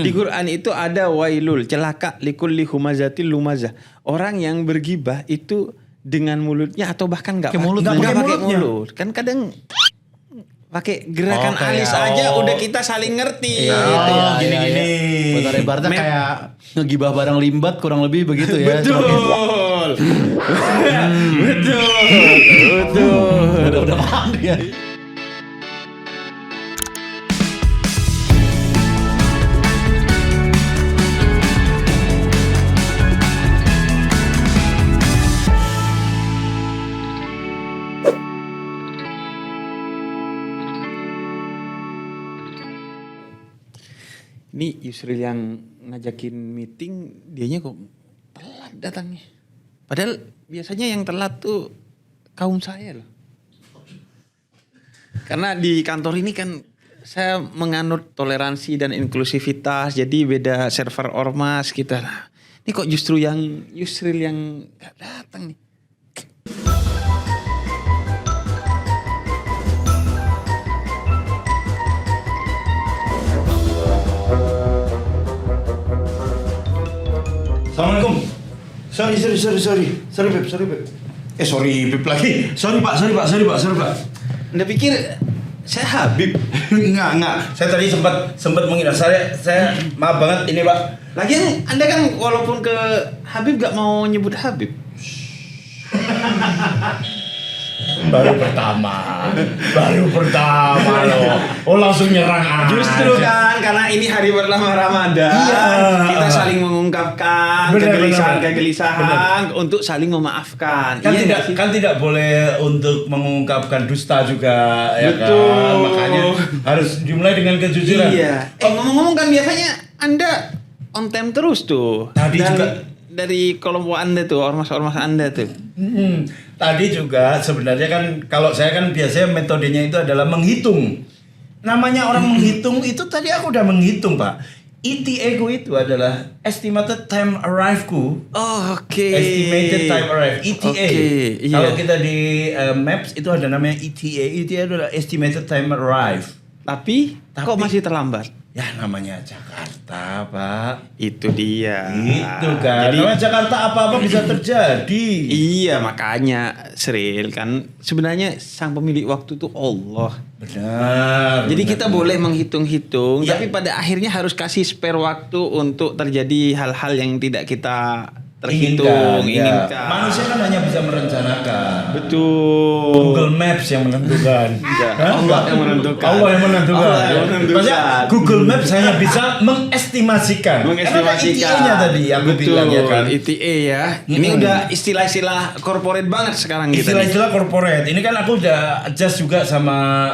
Di Quran itu ada wailul, celaka likulli humazatil lumazah. Orang yang bergibah itu dengan mulutnya atau bahkan nggak pakai mulut. Kan kadang pakai gerakan alis aja udah kita saling ngerti. Gini-gini. Bentar ibaratnya kayak ngegibah barang limbat kurang lebih begitu ya. Betul. Udah paham ya. Ini Yusril yang ngajakin meeting, dianya kok telat datangnya. Padahal biasanya yang telat tuh kaum saya loh. Karena di kantor ini kan saya menganut toleransi dan inklusivitas, jadi beda server ormas kita. Ini kok justru yang Yusril yang gak datang nih. Assalamualaikum. Sorry Beb. Sorry Beb lagi. Sorry Pak. Anda pikir saya Habib? Enggak. Saya tadi sempat mengira. Saya maaf banget ini Pak. Lagian Anda kan walaupun ke Habib gak mau nyebut Habib. Baru pertama loh. Oh langsung nyerang aja. Justru kan karena ini hari pertama Ramadan, kita saling mengungkapkan kegelisahan untuk saling memaafkan. Kan tidak boleh untuk mengungkapkan dusta juga. Betul. Ya kan? Makanya harus dimulai dengan kejujuran. Iya. Ngomong-ngomong kan biasanya Anda on time terus tuh. Tadi juga dari kelompok Anda tuh, ormas-ormas Anda tuh. Tadi juga sebenarnya kan kalau saya kan biasanya metodenya itu adalah menghitung. Namanya orang menghitung itu tadi aku udah menghitung Pak. ETA ku itu adalah estimated time arrive-ku. Oh, oke. Estimated time arrive, ETA. Iya. Kalau kita di Maps itu ada namanya ETA. ETA adalah estimated time arrive. Tapi kok masih terlambat? Ya namanya Jakarta Pak. Itu dia. Itu kan. Jadi namanya Jakarta apa-apa bisa terjadi. iya makanya Sril kan sebenarnya sang pemilik waktu itu Allah. Benar. Jadi kita boleh menghitung-hitung, Ya. tapi pada akhirnya harus kasih spare waktu untuk terjadi hal-hal yang tidak kita terhitung, inginkan. Ya. Manusia kan hanya bisa merencanakan. Betul. Google Maps yang menentukan. Allah yang menentukan. Allah yang menentukan. Allah yang menentukan. Maksudnya Google Maps hanya bisa mengestimasikan. Mengestimasikan. ETA-nya tadi aku bilang ya kan. ETA ya. Ini udah istilah-istilah corporate banget sekarang kita. Istilah-istilah corporate. Ini kan aku udah adjust juga sama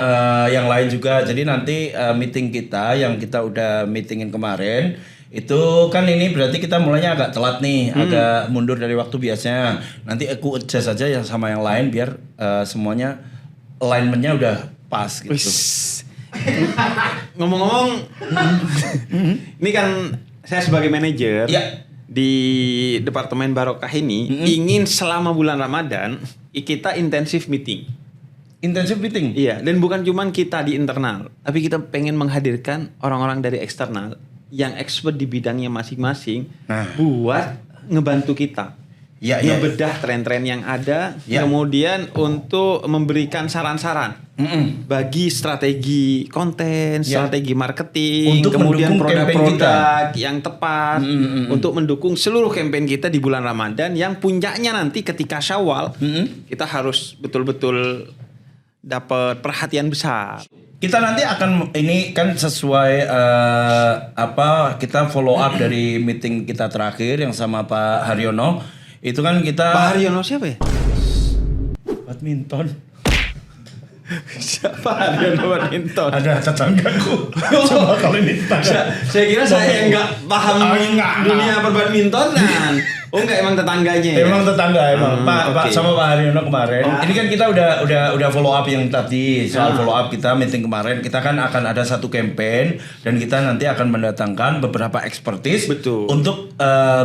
yang lain juga. Jadi nanti meeting kita yang kita udah meetingin kemarin itu kan ini berarti kita mulainya agak telat nih, agak mundur dari waktu biasanya. Nanti aku adjust aja yang sama yang lain biar semuanya alignment-nya udah pas gitu. Ngomong-ngomong, ini kan saya sebagai manajer di Departemen Barokah ini ingin selama bulan Ramadan kita intensif meeting. Intensive meeting? Iya, dan bukan cuman kita di internal, tapi kita pengen menghadirkan orang-orang dari eksternal yang expert di bidangnya masing-masing buat ngebantu kita. Ngebedah tren-tren yang ada, kemudian untuk memberikan saran-saran bagi strategi konten, strategi marketing, untuk kemudian mendukung produk-produk yang tepat untuk mendukung seluruh campaign kita di bulan Ramadan yang puncaknya nanti ketika Syawal kita harus betul-betul dapat perhatian besar. Kita nanti akan ini kan sesuai kita follow up dari meeting kita terakhir yang sama Pak Haryono. Itu kan kita Pak Haryono siapa ya? Badminton. Siapa Haryono badminton? Ada tetanggaku. Coba kalau ini tetangga. Saya kira saya nggak paham dunia perbadmintonan. Oh enggak, emang tetangganya ya? Emang tetangga emang. Pak sama Pak Haryono kemarin. Ini kan kita udah follow up yang tadi soal follow up kita meeting kemarin. Kita kan akan ada satu campaign dan kita nanti akan mendatangkan beberapa expertise untuk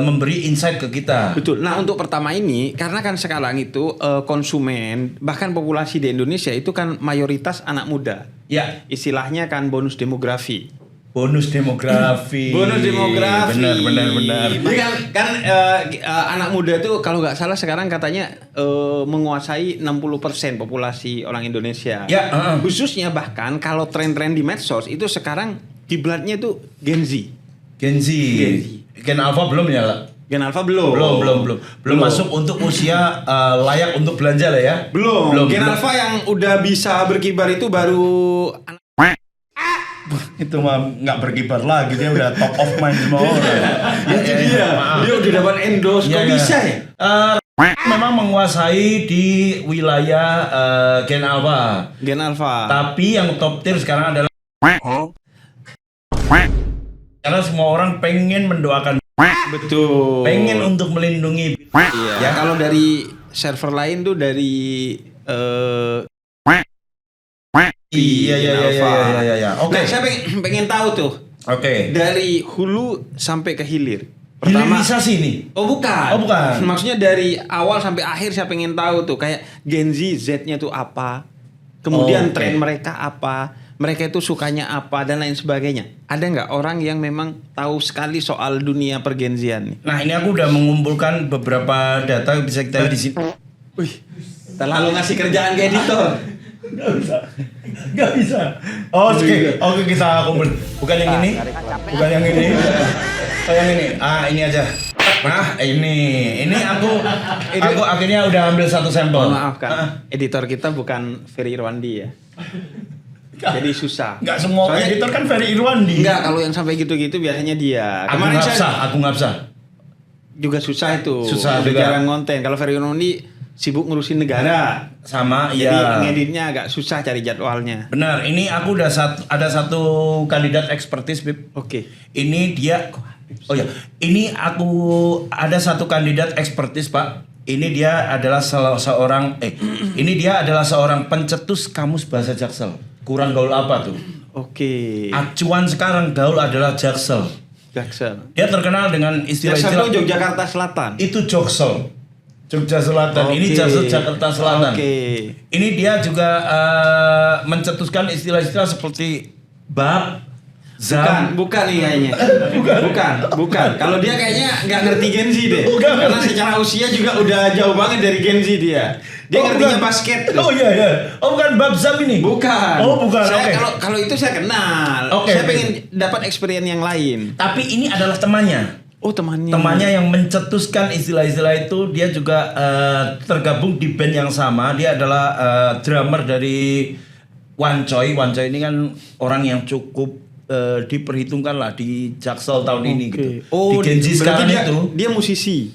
memberi insight ke kita. Betul. Nah, untuk pertama ini karena kan sekarang itu konsumen bahkan populasi di Indonesia itu kan mayoritas anak muda. Ya, Istilahnya kan bonus demografi. bonus demografi. Bonus demografi. Benar. Jadi kan anak muda tuh kalau nggak salah sekarang katanya menguasai 60% populasi orang Indonesia. Ya, Khususnya bahkan kalau tren-tren di medsos itu sekarang kiblatnya tuh Gen Z. Gen Z. Gen Alpha belum ya, lah? Gen Alpha belum. Belum masuk untuk usia layak untuk belanja lah ya. Belum. Gen Alpha yang udah bisa berkibar itu baru Itu mah nggak berkibar lagi, dia udah top of mind semua orang. itu dia. Dia udah dapat endorse. Kok bisa ya? Memang menguasai di wilayah Gen Alpha. Gen Alpha. Tapi yang top tier sekarang adalah karena semua orang pengen mendoakan, Betul. pengen untuk melindungi. Iya. Ya kalau dari server lain tuh dari Iya. Oke. Nah, saya pengen tahu tuh. Oke. Dari hulu sampai ke hilir. Hilirisasi nih. Oh bukan. Oh bukan. Maksudnya dari awal sampai akhir saya pengen tahu tuh kayak Gen Z, Z-nya tuh apa. Kemudian tren mereka apa. Mereka itu sukanya apa dan lain sebagainya. Ada nggak orang yang memang tahu sekali soal dunia pergenzian nih? Nah, ini aku udah mengumpulkan beberapa data yang bisa kita lihat di sini. Wih, terlalu ngasih kerjaan ke editor. Gak bisa. Oke, kita kumpul. Bukan yang ini. Bukan yang ini. Yang ini. Ini aja. Nah, ini aku akhirnya udah ambil satu sampel. Maaf kan, editor kita bukan Ferry Irwandi ya. Jadi susah. Enggak semua editor kan Ferry Irwandi. Enggak, kalau yang sampai gitu-gitu biasanya dia. Kemarin aku nggak bisa. Juga susah itu. Susah udah juga. jarang konten. Kalau Ferry Irwandi sibuk ngurusin negara. Sama, jadi iya. ngeditnya agak susah cari jadwalnya. Benar, ini aku udah ada satu kandidat ekspertis, Bib. Oke. Ini dia. Oh ya, ini aku ada satu kandidat ekspertis, Pak. Ini dia adalah ini dia adalah seorang pencetus kamus bahasa Jaksel. Kurang gaul apa tuh? Oke. Acuan sekarang gaul adalah Jaksel. Jaksel. Dia terkenal dengan istilah-istilah. Jaksel Yogyakarta Selatan. Itu Joksel. Jogja Selatan. Ini Jaksel Jakarta Selatan. Ini dia juga mencetuskan istilah-istilah seperti bab, zam. Bukan nih kayaknya. Bukan. Kalau dia kayaknya nggak ngerti Gen Z deh. Karena secara usia juga udah jauh banget dari Gen Z dia. Dia ngertinya basket. Oh iya. Oh bukan bab zam ini. Bukan. Oh bukan. Saya kalau itu saya kenal. Saya pengen dapat experience yang lain. Tapi ini adalah temannya. Oh temannya. Temannya yang mencetuskan istilah-istilah itu, dia juga tergabung di band yang sama. Dia adalah drummer dari Wancoy. Wancoy ini kan orang yang cukup diperhitungkan lah di Jaksel tahun ini gitu. Oh, di Gen Z sekarang dia musisi.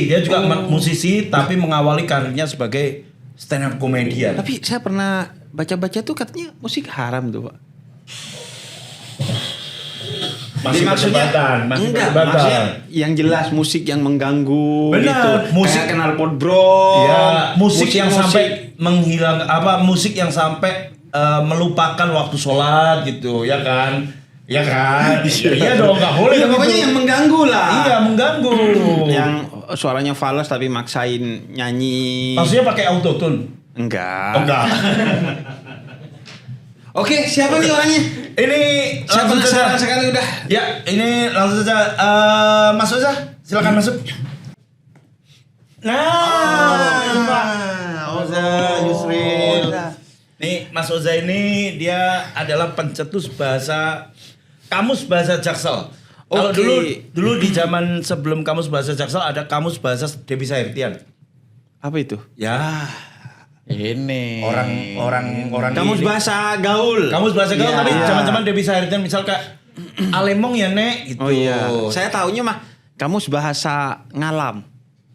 Dia juga musisi tapi mengawali karirnya sebagai stand up comedian. Tapi saya pernah baca-baca tuh katanya musik haram tuh, Pak. Masih perdebatan. Maksudnya yang jelas musik yang mengganggu. Benar, gitu. musik kayak knalpot bro. Ya, musik yang sampai menghilang musik yang sampai melupakan waktu sholat gitu, ya kan? Iya dong, nggak boleh. Ya, pokoknya yang mengganggu lah. Iya, mengganggu. Yang suaranya fals tapi maksain nyanyi. Maksudnya pakai autotune? Enggak. Oh, Oke, siapa nih orangnya? Ini saya penasaran sekali udah. Ya, ini langsung saja masuk saja. Silakan masuk. Oza Yusril. Nih, Mas Oza ini dia adalah pencetus kamus bahasa Jaksel. Kalau dulu di zaman sebelum kamus bahasa Jaksel ada kamus bahasa Dewi Sairtian. Apa itu? Ya, ini orang kamus bahasa gaul. Kamus bahasa gaul tapi zaman-zaman Dewi Sairtian misal kayak Alemong ya Nek gitu. Oh iya. Saya taunya mah kamus bahasa ngalam.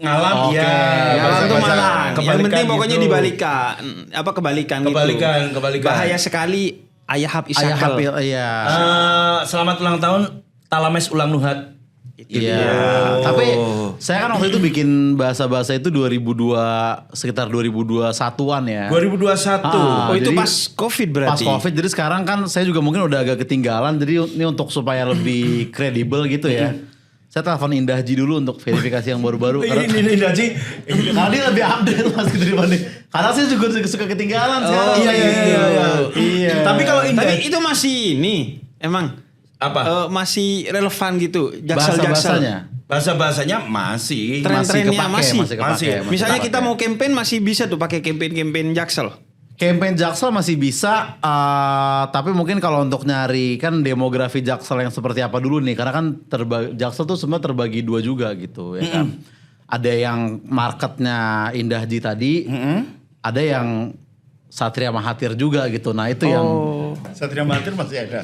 Ngalam ya. Ngalam itu malang. Yang penting pokoknya gitu. kebalikan gitu. Kebalikan. Bahaya sekali Ayahab Isakel. Iya. Selamat ulang tahun Talames Ulang Nuhat. Iya. Tapi saya kan waktu itu bikin bahasa-bahasa itu sekitar 2021-an ya. 2021. Oh itu pas Covid berarti. Pas Covid. Jadi sekarang kan saya juga mungkin udah agak ketinggalan. Jadi ini untuk supaya lebih kredibel gitu ya. Saya telepon Indahji dulu untuk verifikasi yang baru-baru. Ini Indahji. Karena dia lebih update mas daripada. Karena saya juga suka ketinggalan sekarang. Iya. Tapi kalau Tapi itu masih ini emang masih relevan gitu, Bahasa-bahasanya. Bahasa-bahasanya masih. Tren-trennya masih. Misalnya masih kita kepake. mau campaign masih bisa tuh pakai campaign Jaksel. Campaign Jaksel masih bisa, tapi mungkin kalau untuk nyari kan demografi Jaksel yang seperti apa dulu nih, karena kan Jaksel tuh sebenarnya terbagi dua juga gitu ya kan. Ada yang marketnya Indahji tadi, ada yang Satria Mahathir juga gitu. Nah itu yang Satria Mahathir masih ada.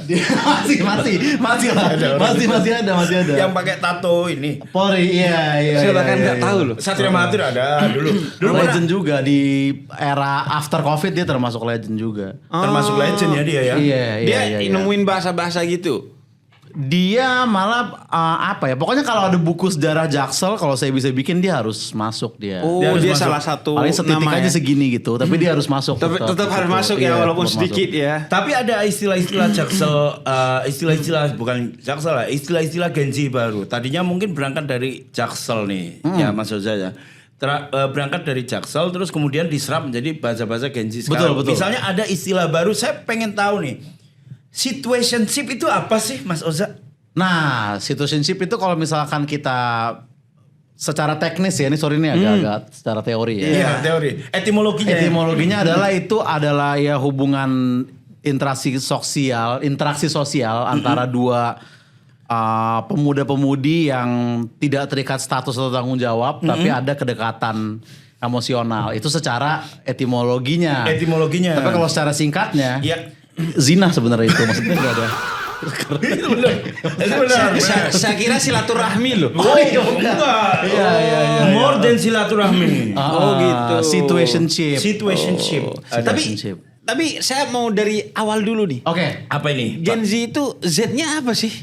masih ada. Yang pakai tato ini. Polri, iya. Saya bahkan nggak tahu loh. Satria Mahathir ada dulu. Legend juga di era after Covid dia termasuk legend juga. Termasuk legend ya dia ya. Iya. Nemuin bahasa-bahasa gitu. Dia malah pokoknya kalau ada buku sejarah Jaksel kalau saya bisa bikin dia harus masuk dia. Dia salah satu paling setitik nama aja ya. segini gitu, tapi dia harus masuk. Tetap harus masuk ya, walaupun sedikit ya. Tapi ada istilah-istilah Jaksel, istilah-istilah bukan Jaksel lah, istilah-istilah Gen Z baru. Tadinya mungkin berangkat dari Jaksel nih, ya maksud saya. Berangkat dari Jaksel terus kemudian diserap menjadi bahasa-bahasa Gen Z sekarang. Betul. Misalnya ada istilah baru, saya pengen tahu nih. Situationship itu apa sih Mas Oza? Nah, situationship itu kalau misalkan kita secara teknis ya, ini sorry ini agak-agak secara teori ya. Iya, teori. Etimologinya adalah itu adalah ya hubungan interaksi sosial antara dua pemuda-pemudi yang tidak terikat status atau tanggung jawab, tapi ada kedekatan emosional. Itu secara etimologinya. Tapi kalau secara singkatnya, zina sebenarnya itu maksudnya nggak ada. Saya kira silaturahmi loh. Enggak. Iya. More than silaturahmi. Gitu. Situationship. Tapi saya mau dari awal dulu nih. Oke. Apa ini? Gen Z itu Z-nya apa sih?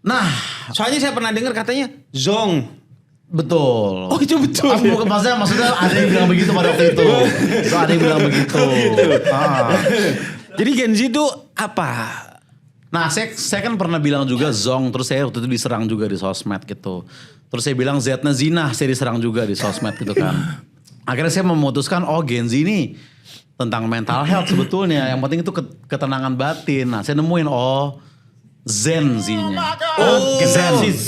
Nah, soalnya saya pernah dengar katanya Zong. Betul. Oh itu betul. Maksudnya ada yang bilang begitu pada waktu itu. Ada yang bilang begitu. Jadi Gen Z itu apa? Nah saya kan pernah bilang juga Zong, terus saya waktu itu diserang juga di sosmed gitu. Terus saya bilang Z-nya zina, saya diserang juga di sosmed gitu kan. Akhirnya saya memutuskan Gen Z ini tentang mental health sebetulnya. Yang penting itu ketenangan batin. Nah saya nemuin Zen Z-nya.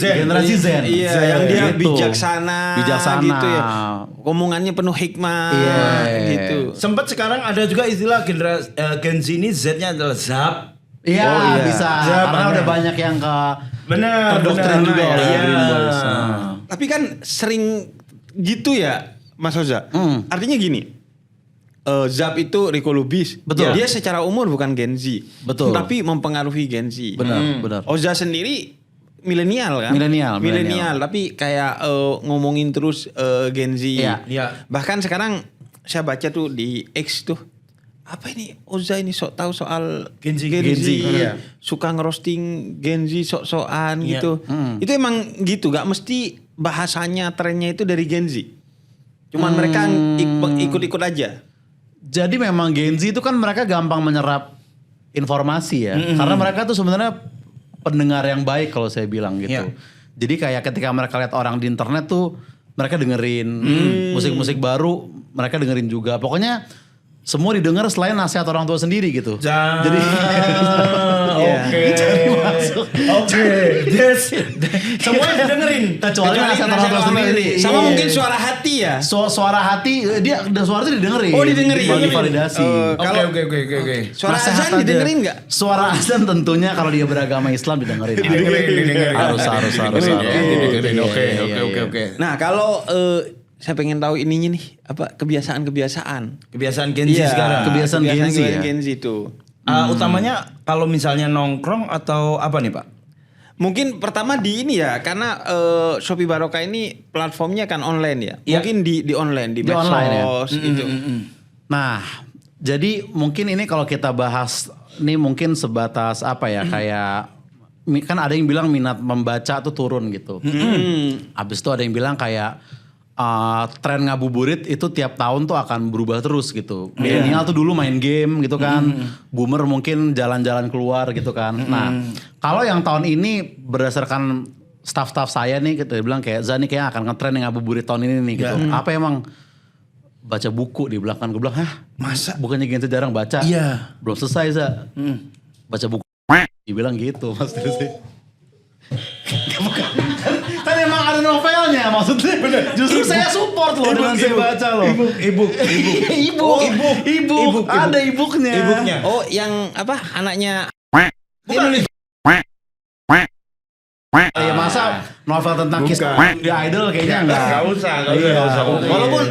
Generasi Zen. Iya, yang dia gitu. bijaksana gitu ya. Omongannya penuh hikmah gitu. Sempat sekarang ada juga istilah Gen Z ini Z-nya adalah Zap. Iya, bisa. Karena udah banyak yang terdoktrin juga oleh Green Boys. Tapi kan sering gitu ya, Mas Oza. Artinya gini. Zap itu Rico Lubis. Betul. Dia secara umur bukan Gen Z. Betul. Tapi mempengaruhi Gen Z. Benar. Oza sendiri milenial kan? Milenial. Tapi kayak ngomongin terus Gen Z. Iya. Bahkan sekarang saya baca tuh di X tuh. Apa ini Oza ini sok tahu soal Gen Z. Iya. Suka ngerosting Gen Z sok-sokan gitu. Itu emang gitu, gak mesti bahasanya trennya itu dari Gen Z. Cuman mereka ikut-ikut aja. Jadi memang Gen Z itu kan mereka gampang menyerap informasi ya. Karena mereka tuh sebenarnya pendengar yang baik kalau saya bilang gitu. Jadi kayak ketika mereka lihat orang di internet tuh mereka dengerin musik-musik baru, mereka dengerin juga. Pokoknya semua didengar selain nasihat orang tua sendiri gitu. Jadi semuanya didengerin. Kecuali nasihat orang tua sendiri. Sama mungkin suara hati ya. Suara hati dia suara itu didengerin. Oh, didengerin. Kalau divalidasi. Oke. Suara azan didengerin enggak? Suara azan tentunya kalau dia beragama Islam didengerin. Harus. Oke. Nah, kalau saya pengen tahu ininya nih, apa kebiasaan Gen Z sekarang. Kebiasaan Gen Z ya. Gen Z itu. Utamanya kalau misalnya nongkrong atau apa nih Pak? Mungkin pertama di ini ya, karena Shopee Barokah ini platformnya kan online ya. Mungkin di online, di medsos online ya? gitu. Nah, jadi mungkin ini kalau kita bahas ini mungkin sebatas apa ya, kayak kan ada yang bilang minat membaca tuh turun gitu. Abis itu ada yang bilang kayak tren ngabuburit itu tiap tahun tuh akan berubah terus gitu. Milenial tuh dulu main game gitu kan. Boomer mungkin jalan-jalan keluar gitu kan. Nah, kalau yang tahun ini berdasarkan staff-staff saya nih kita bilang kayak Zani kayak akan ngetren yang ngabuburit tahun ini nih gitu. Apa emang baca buku di belakang? Gue bilang, "Hah? Masa? Bukannya Gen Z jarang baca?" Iya. Belum selesai, Za. Baca buku dibilang gitu Mas Tirsi. Kan emang ada novelnya maksudnya. Bener. Justru saya support loh dengan saya baca loh. Ibu. Ada ibuknya. Ibuknya. Oh, yang apa? Anaknya Bukan. Ya masa novel tentang kisah The Idol kayaknya enggak. Enggak usah. Walaupun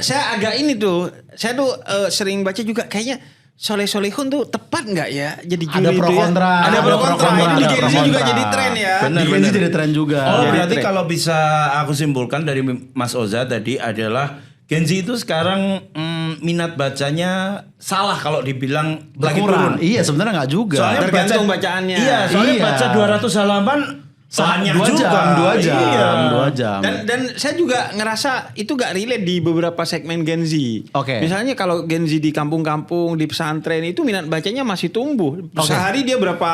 saya agak ini tuh, saya tuh sering baca juga kayaknya Soleh Solihun tuh tepat nggak ya jadi juri Ada itu pro ya? kontra. Ada pro kontra. Itu di ada Gen pro Z juga kontra. jadi tren ya. Di Gen Z jadi tren juga. Oh, Jadi berarti tren. kalau bisa aku simpulkan dari Mas Oza tadi adalah Gen Z itu sekarang minat bacanya salah kalau dibilang lagi Berkurang. turun. Iya sebenarnya nggak juga. Soalnya Tergantung bacaannya. Iya, soalnya Iya. baca 200 halaman banyak 2 juga. jam, 2 jam, Iya. 2 jam. Dan saya juga ngerasa itu gak relate di beberapa segmen Gen Z. Oke. Misalnya kalau Gen Z di kampung-kampung, di pesantren itu minat bacanya masih tumbuh. Oke. Sehari dia berapa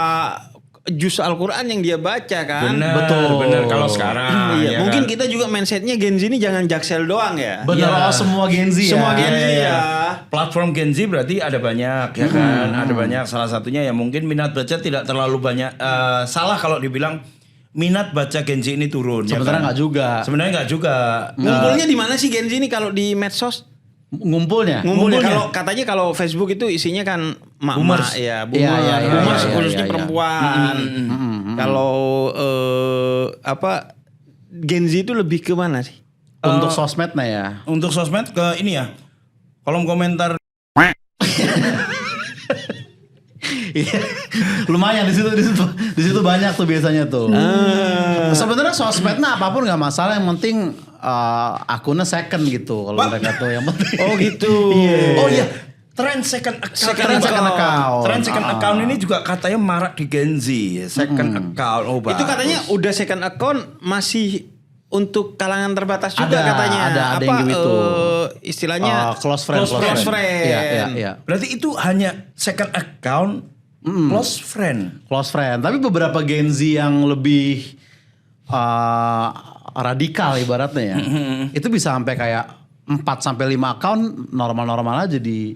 juz Al-Quran yang dia baca kan. Bener kalau sekarang. Iya, ya mungkin kan? kita juga mindsetnya Gen Z ini jangan Jaksel doang ya. Bener, Iya. oh, semua Gen Z ya. Semua Gen Z Iya. ya. Platform Gen Z berarti ada banyak ya kan, ada banyak. Salah satunya ya mungkin minat baca tidak terlalu banyak. Salah kalau dibilang minat baca Gen Z ini turun. Sebenarnya nggak juga. Sebenarnya nggak juga. Ngumpulnya di mana sih Gen Z ini kalau di medsos? Ngumpulnya. Ngumpulnya kalau katanya kalau Facebook itu isinya kan Boomers. ya, Iya, iya, iya, boomers iya, khususnya iya. perempuan. Kalau Gen Z itu lebih ke mana sih? Untuk sosmednya ya. Untuk sosmed ke ini ya, kolom komentar. Lumayan di situ banyak tuh biasanya tuh. Sebenarnya sosmednya apapun nggak masalah, yang penting akunnya second gitu kalau mereka tuh yang penting. Oh gitu. Oh iya, trend second account. Trend second account ini juga katanya marak di Gen Z. Second account. Oh, Itu katanya udah second account masih untuk kalangan terbatas juga katanya. Ada yang gitu. Istilahnya Close friend. Close friend. Iya. Berarti itu hanya second account, close friend. Close friend. Tapi beberapa Gen Z yang lebih radikal ibaratnya ya. Itu bisa sampai kayak 4 sampai 5 account normal-normal aja di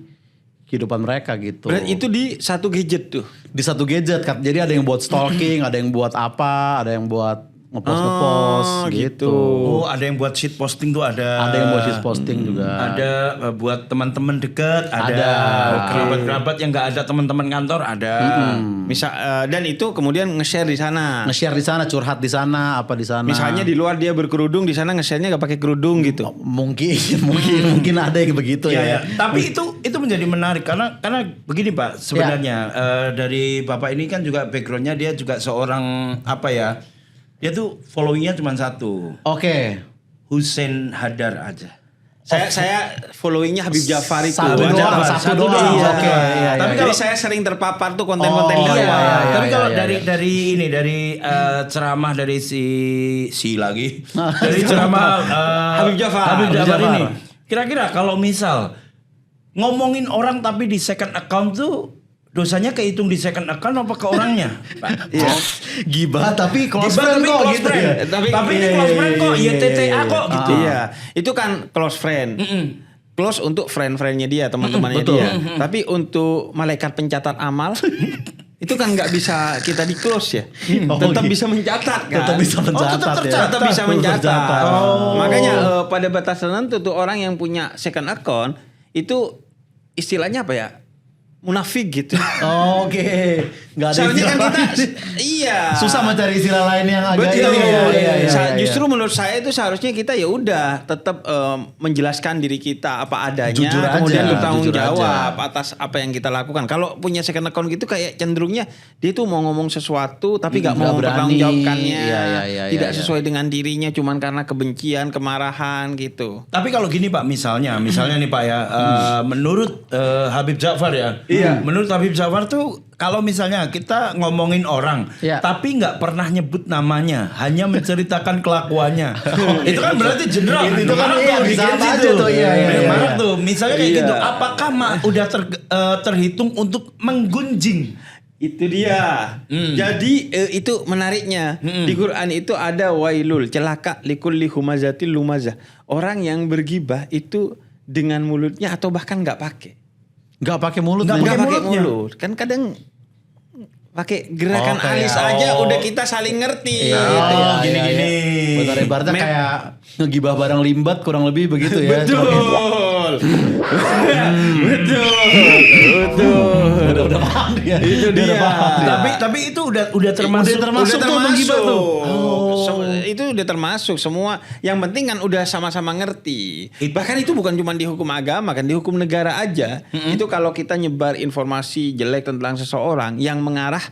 kehidupan mereka gitu. Berarti itu di satu gadget tuh. Di satu gadget kan. Jadi ada yang buat stalking, ada yang buat apa, ada yang buat ngepost gitu. Oh, ada yang buat shit posting tuh ada. Ada yang buat shit posting juga. Ada buat teman-teman dekat, ada kerabat-kerabat yang nggak ada teman-teman kantor, ada. Dan itu kemudian nge-share di sana. Nge-share di sana, curhat di sana, apa di sana. Misalnya di luar dia berkerudung, di sana nge-share-nya gak pakai kerudung gitu. Mungkin ada yang begitu Ya. ya. Tapi itu menjadi menarik karena begini Pak, sebenarnya dari Bapak ini kan juga backgroundnya dia juga seorang apa ya? Dia tuh followingnya cuma satu. Oke. Hussein Hadar aja. Saya followingnya Habib Jafar itu. Satu doang. Iya. Oke, iya. Tapi kalau saya sering terpapar tuh konten-konten Oh, dia. iya. Tapi kalau dari ceramah dari si lagi dari ceramah Habib Jafar ini. Kira-kira kalau misal ngomongin orang tapi di second account tuh dosanya kehitung di second account apa ke orangnya? Iya. Gibah tapi close Gibah friend tapi kok close gitu friend. ya. Tapi ini close friend kok, YTTA kok gitu. Iya, itu kan close friend. Close untuk friend-friendnya dia, teman-temannya betul. dia. Tapi untuk malaikat pencatat amal itu kan nggak bisa kita di close ya. Tetap bisa mencatat kan. Tetap bisa mencatat ya. Tetap bisa mencatat. Tercatat. Makanya pada batasan tertentu tuh orang yang punya second account itu istilahnya apa ya? Munafik gitu. Oke. Nggak ada Soalnya kan istilah kita lain. iya. Susah mencari istilah lain yang agak Betul. ini ya. Iya. Justru menurut saya itu seharusnya kita ya udah tetap menjelaskan diri kita apa adanya, Jujur aja, kemudian bertanggung jujur aja. jawab atas apa yang kita lakukan. Kalau punya second account gitu kayak cenderungnya dia tuh mau ngomong sesuatu tapi nggak mau nggak berani. bertanggung jawabkannya, Iya, tidak iya. sesuai dengan dirinya, cuman karena kebencian, kemarahan gitu. Tapi kalau gini Pak, misalnya nih Pak ya, menurut Habib Ja'far ya, menurut Habib Ja'far tuh kalau misalnya kita ngomongin orang, Iya. tapi nggak pernah nyebut namanya, hanya menceritakan kelakuannya, itu kan berarti general. Itu kan Marak iya, tuh, bisa di Gen Z apa aja tuh. tuh, iya. Marak tuh, misalnya kayak Iya. gitu, apakah udah terhitung untuk menggunjing? Itu dia. Jadi itu menariknya. Di Quran itu ada wailul, celaka likulli humazatil lumazah. Orang yang bergibah itu dengan mulutnya atau bahkan nggak pakai. Nggak pakai mulut. Nggak nih. pakai Nggak pakai mulutnya. mulut. Kan kadang pakai gerakan alis aja udah kita saling ngerti. Gitu. Gini-gini. Benar, ibaratnya kayak ngegibah barang limbat kurang lebih begitu ya. Betul. Udah paham dia. Itu dia. Tapi itu udah termasuk tuh menggibah tuh. Oh. Itu udah termasuk semua. Yang penting kan udah sama-sama ngerti. Bahkan itu bukan cuma di hukum agama kan, di hukum negara aja. Itu kalau kita nyebar informasi jelek tentang seseorang yang mengarah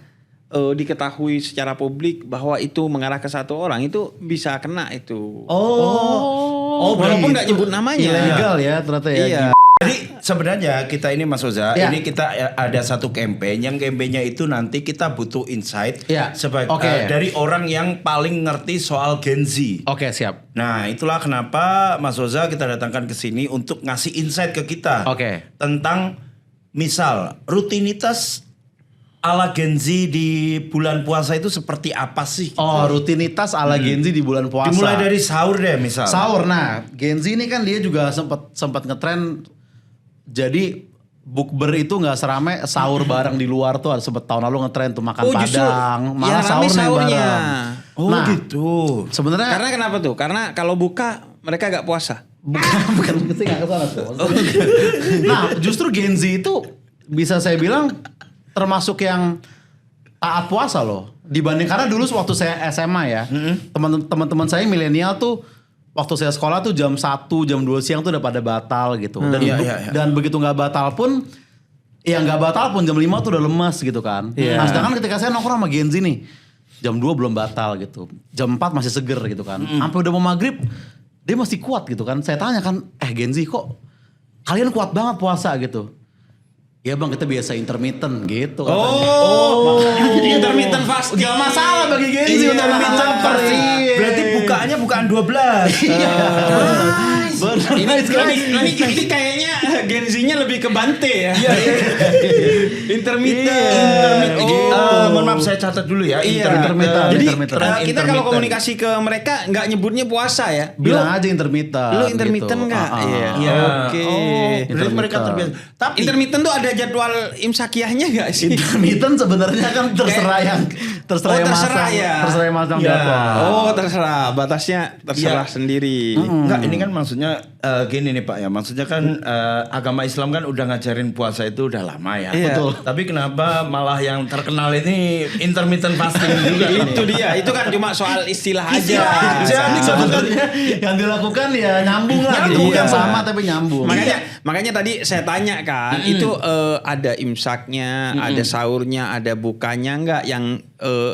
diketahui secara publik bahwa itu mengarah ke satu orang, itu bisa kena itu. Walaupun nggak nyebut namanya. Ilegal ya ternyata ya. Iya. Jadi sebenarnya kita ini Mas Oza, ini kita ada satu campaign, yang campaignnya itu nanti kita butuh insight dari orang yang paling ngerti soal Gen Z. Oke, siap. Nah, itulah kenapa Mas Oza kita datangkan ke sini untuk ngasih insight ke kita tentang misal rutinitas ala Gen Z di bulan puasa itu seperti apa sih? Rutinitas ala Gen Z di bulan puasa. Dimulai dari sahur deh misal. Sahur, nah Gen Z ini kan dia juga sempat ngetren. Jadi bukber itu nggak serame sahur bareng di luar tuh, sempat tahun lalu ngetren tuh makan padang, malah sahurnya bareng. Gitu. Sebenarnya Karena kenapa tuh? Karena kalau buka mereka gak puasa. bukan sih nggak kesana tuh. Nah justru Gen Z itu bisa saya bilang termasuk yang taat puasa loh. Dibanding karena dulu waktu saya SMA ya, teman-teman saya milenial tuh waktu saya sekolah tuh jam 1, jam 2 siang tuh udah pada batal gitu. Dan begitu nggak batal pun, ya nggak batal pun jam 5 tuh udah lemas gitu kan. Nah sedangkan ketika saya nongkrong sama Gen Z nih, jam 2 belum batal gitu. Jam 4 masih seger gitu kan. Sampai udah mau maghrib, dia masih kuat gitu kan. Saya tanya kan, Gen Z kok kalian kuat banget puasa gitu. Ya bang, kita biasa intermittent gitu. Intermittent fasting. Gak masalah bagi Gen Z intermittent fasting. Berarti bukaannya bukan 12. Iya. Ini kayaknya Gen Z-nya lebih ke Bante ya. Intermittent. Mohon maaf saya catat dulu ya. Intermittent. Jadi kita kalau komunikasi ke mereka nggak nyebutnya puasa ya. Bilang aja intermittent. Lu intermittent nggak? Iya. Oke. Berarti mereka terbiasa. Tapi intermittent tuh ada jadwal imsakiahnya nggak sih? Intermittent sebenarnya kan terserah yang masang jadwal. Terserah. Batasnya terserah sendiri. Enggak, ini kan maksudnya gini nih Pak ya. Maksudnya kan agama Islam kan udah ngajarin puasa itu udah lama ya. Betul. Tapi kenapa malah yang terkenal ini intermittent fasting juga? Itu dia. Itu kan cuma soal istilah aja. Sebenarnya yang dilakukan ya nyambung lah. Bukan sama tapi nyambung. Makanya tadi saya tanya kan, itu ada imsaknya, ada sahurnya, ada bukanya nggak yang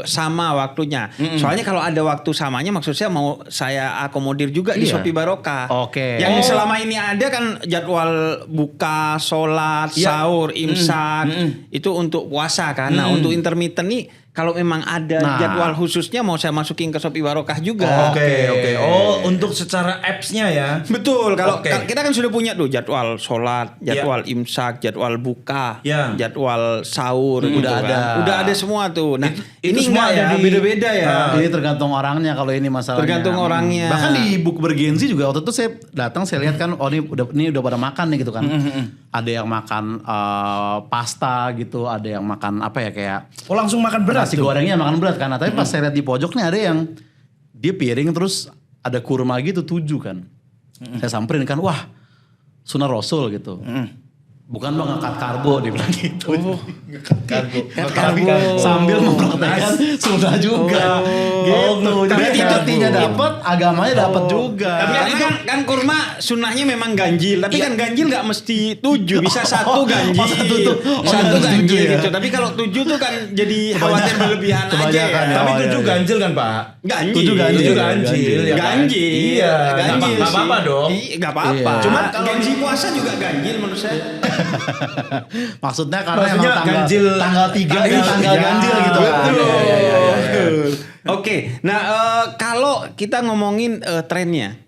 sama waktunya. Soalnya kalau ada waktu samanya, maksud saya mau saya akomodir juga di Shopee Barokah. Yang selama ini ada kan jadwal buka, sholat, sahur, imsak itu untuk puasa kan. Nah untuk intermittent nih, kalau memang ada jadwal khususnya mau saya masukin ke Shopee Barokah juga. Oke. Untuk secara apps-nya ya. Betul. Kalau kita kan sudah punya tuh jadwal sholat, jadwal imsak, jadwal buka, jadwal sahur. Udah ada semua tuh. Nah ini semua ya beda-beda ya. Ini tergantung orangnya kalau ini masalahnya. Tergantung orangnya. Bahkan di book bergensi juga waktu itu saya datang saya lihat kan ini udah pada makan nih gitu kan. Ada yang makan pasta gitu, ada yang makan apa ya kayak langsung makan berat. Nasi gorengnya makan berat kan. Nah, tapi pas saya lihat di pojok nih ada yang dia piring terus ada kurma gitu 7 kan. Saya samperin kan, wah sunah rasul gitu. Bukan bang ngangkat karbo dia bilang gitu. Ngangkat karbo. Sambil mempraktekkan sunnah juga. Gitu. Jadi hatinya dapat, agamanya dapat juga. Tapi kan kurma sunnahnya memang ganjil. Tapi kan ganjil nggak mesti 7, bisa 1 ganjil. Satu ganjil gitu. Tapi kalau 7 tuh kan jadi khawatir berlebihan aja ya. Tapi 7 ganjil kan Pak? Ganjil. 7 ganjil. Ganjil. Iya. Ganjil. Gak apa-apa dong. Gak apa-apa. Cuma gengsi puasa juga ganjil menurut saya. Maksudnya karena emang tanggal 3 tanggal ganjil gitu kan. Oke. Nah, kalau kita ngomongin trennya.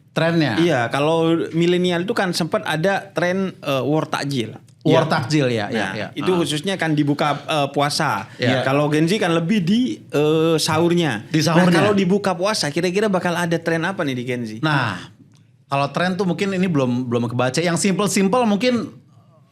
Iya, kalau milenial itu kan sempat ada tren war takjil. War takjil ya. Itu khususnya kan dibuka puasa. Kalau Gen Z kan lebih di sahurnya. Nah, kalau dibuka puasa kira-kira bakal ada tren apa nih di Gen Z? Nah, kalau tren tuh mungkin ini belum kebaca. Yang simple mungkin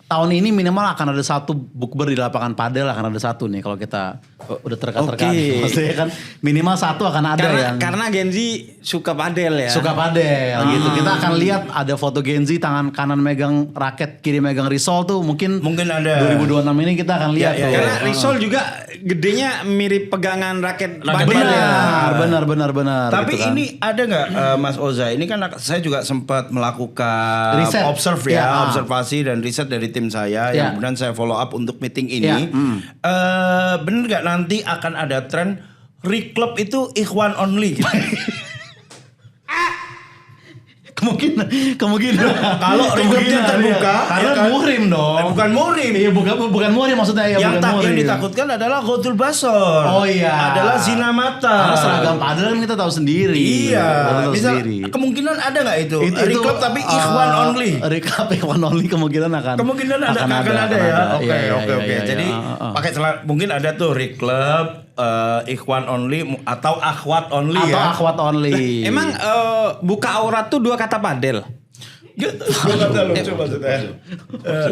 tahun ini minimal akan ada satu bukber di lapangan padel, akan ada satu nih kalau kita udah terka-terka. Maksudnya kan minimal satu akan ada karena Gen Z suka padel ya. Suka padel gitu. Kita akan lihat ada foto Gen Z tangan kanan megang raket, kiri megang risol tuh mungkin ada. 2026 ini kita akan lihat tuh. Karena risol juga gedenya mirip pegangan raket padel. Benar. Tapi gitu kan. ini ada nggak Mas Oza? Ini kan saya juga sempat melakukan riset. observasi dan riset dari tim saya yang kemudian saya follow up untuk meeting ini. Bener nggak nanti akan ada tren reclub itu ikhwan only gitu? kemungkinan kalau reclubnya terbuka karena muhrim dong. Bukan muhrim. Iya, bukan muhrim maksudnya ya. Yang ditakutkan adalah ghodul basor. Oh iya. Adalah zina mata. Karena seragam padel kan kita tahu sendiri. Iya. Misal kemungkinan ada nggak itu? Reclub tapi ikhwan only. Reclub ikhwan only kemungkinan akan ada ya. Oke. Jadi pakai mungkin ada tuh reclub ikhwan only atau akhwat only atau akhwat only. Emang buka aurat tuh 2 kata padel.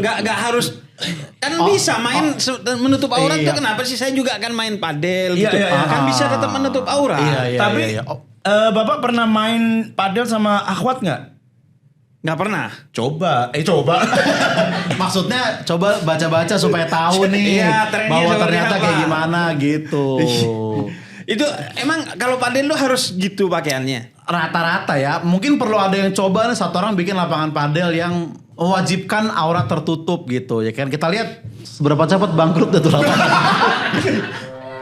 Nggak harus kan bisa main menutup aurat tuh kenapa sih saya juga akan main padel gitu. Kan bisa tetap menutup aurat. Tapi Bapak pernah main padel sama akhwat nggak? Nggak pernah. Coba. Maksudnya coba baca-baca supaya tahu nih bahwa ternyata kayak gimana gitu. Itu emang kalau padel lu harus gitu pakaiannya? Rata-rata ya. Mungkin perlu ada yang coba nih satu orang bikin lapangan padel yang mewajibkan aurat tertutup gitu ya kan. Kita lihat seberapa cepat bangkrut tuh lapangan.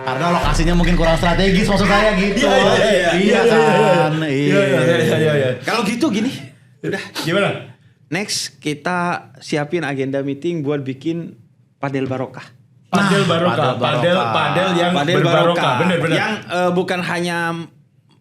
Karena lokasinya mungkin kurang strategis maksud saya gitu. Iya kan. Kalau gitu gini. Udah, gimana? Next kita siapin agenda meeting buat bikin padel barokah. Padel yang berbarokah. Bener. Yang bukan hanya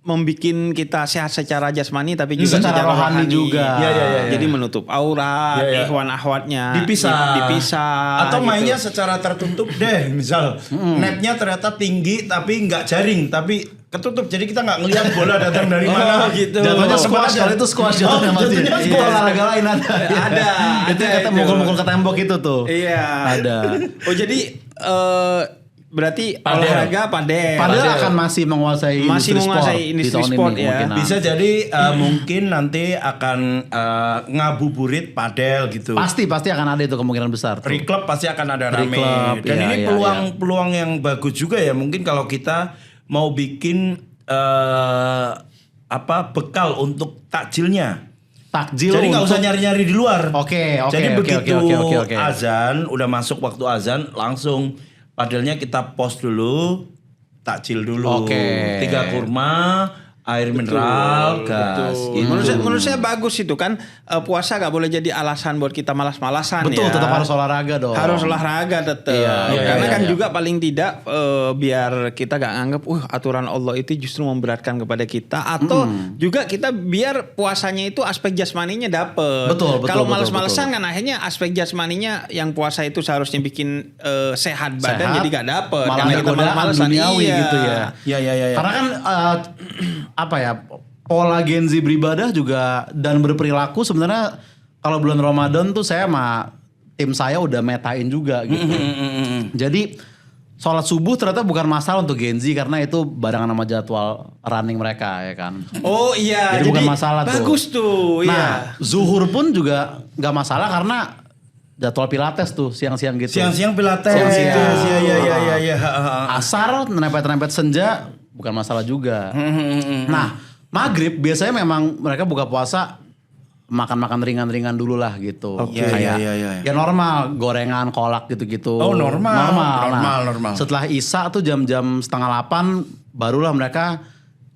membikin kita sehat secara jasmani tapi juga secara rohani juga. Jadi menutup aurat, ikhwan akhwatnya dipisah. Atau gitu. mainnya secara tertutup deh. Misal netnya ternyata tinggi tapi nggak jaring, tapi ketutup. Jadi kita nggak ngelihat bola datang dari mana gitu. Jatuhnya squash, kalau itu squash jatuhnya pasti. Itu olahraga lain ada. Itu kata mukul-mukul ke tembok itu tuh. Iya. Ada. Oh jadi berarti olahraga padel akan masih menguasai industri sport ya. Bisa jadi mungkin nanti akan ngabuburit padel gitu. Pasti akan ada itu kemungkinan besar. Reclub pasti akan ada rame. Dan ini peluang yang bagus juga ya. Mungkin kalau kita mau bikin bekal untuk takjilnya. Jadi nggak usah nyari-nyari di luar. Jadi begitu azan, udah masuk waktu azan, langsung padelnya kita post dulu, takjil dulu. 3 kurma, air mineral, gas. Gitu. Menurut saya bagus itu kan puasa gak boleh jadi alasan buat kita malas-malasan. Betul, tetap harus olahraga dong. Harus olahraga tetap. Karena kan juga paling tidak biar kita gak nganggap aturan Allah itu justru memberatkan kepada kita atau juga kita biar puasanya itu aspek jasmaninya dapet. Betul. Kalau malas-malasan kan akhirnya aspek jasmaninya yang puasa itu seharusnya bikin sehat badan jadi gak dapet. Malah karena kita malas-malasan gitu ya. Karena kan pola Gen Z beribadah juga dan berperilaku sebenarnya kalau bulan Ramadan tuh saya sama tim saya udah metain juga gitu. Jadi sholat subuh ternyata bukan masalah untuk Gen Z karena itu barengan sama jadwal running mereka ya kan. Oh iya. Jadi bukan masalah tuh. Bagus tuh. Nah, zuhur pun juga nggak masalah karena jadwal pilates tuh siang-siang gitu. Siang-siang pilates. Iya. Asar nempet-nempet senja bukan masalah juga. Nah, maghrib biasanya memang mereka buka puasa makan-makan ringan-ringan dulu lah gitu. Ya normal, gorengan, kolak gitu-gitu. Oh normal. Setelah Isya tuh jam-jam 7:30 barulah mereka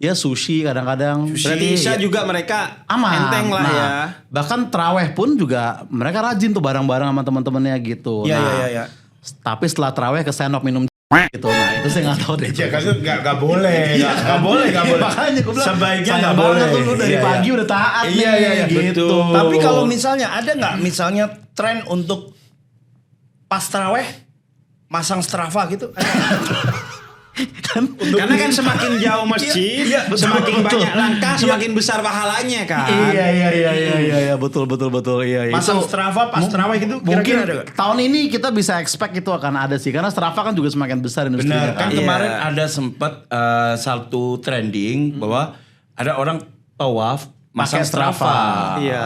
ya sushi kadang-kadang. Berarti Isya juga mereka enteng lah ya. Bahkan terawih pun juga mereka rajin tuh bareng-bareng sama teman-temannya gitu. Iya. Tapi setelah terawih ke senok minum gitu. Nah itu saya nggak tahu deh. Ya kan nggak boleh. Makanya gue bilang sebaiknya nggak boleh. Tuh lu dari pagi udah taat nih. Gitu. Tapi kalau misalnya ada nggak misalnya tren untuk pas taraweh masang Strava gitu? Karena kan semakin jauh masjid, semakin banyak langkah, semakin besar pahalanya kan. Iya, betul. Iya. Pasang Itu Strava, pas Strava gitu mungkin kira-kira ada gak? tahun ini kita bisa expect itu akan ada sih, karena Strava kan juga semakin besar industrinya. Benar, kan Iya. kemarin ada sempat satu trending bahwa ada orang tawaf Pakai masang Strava. Strava. Iya.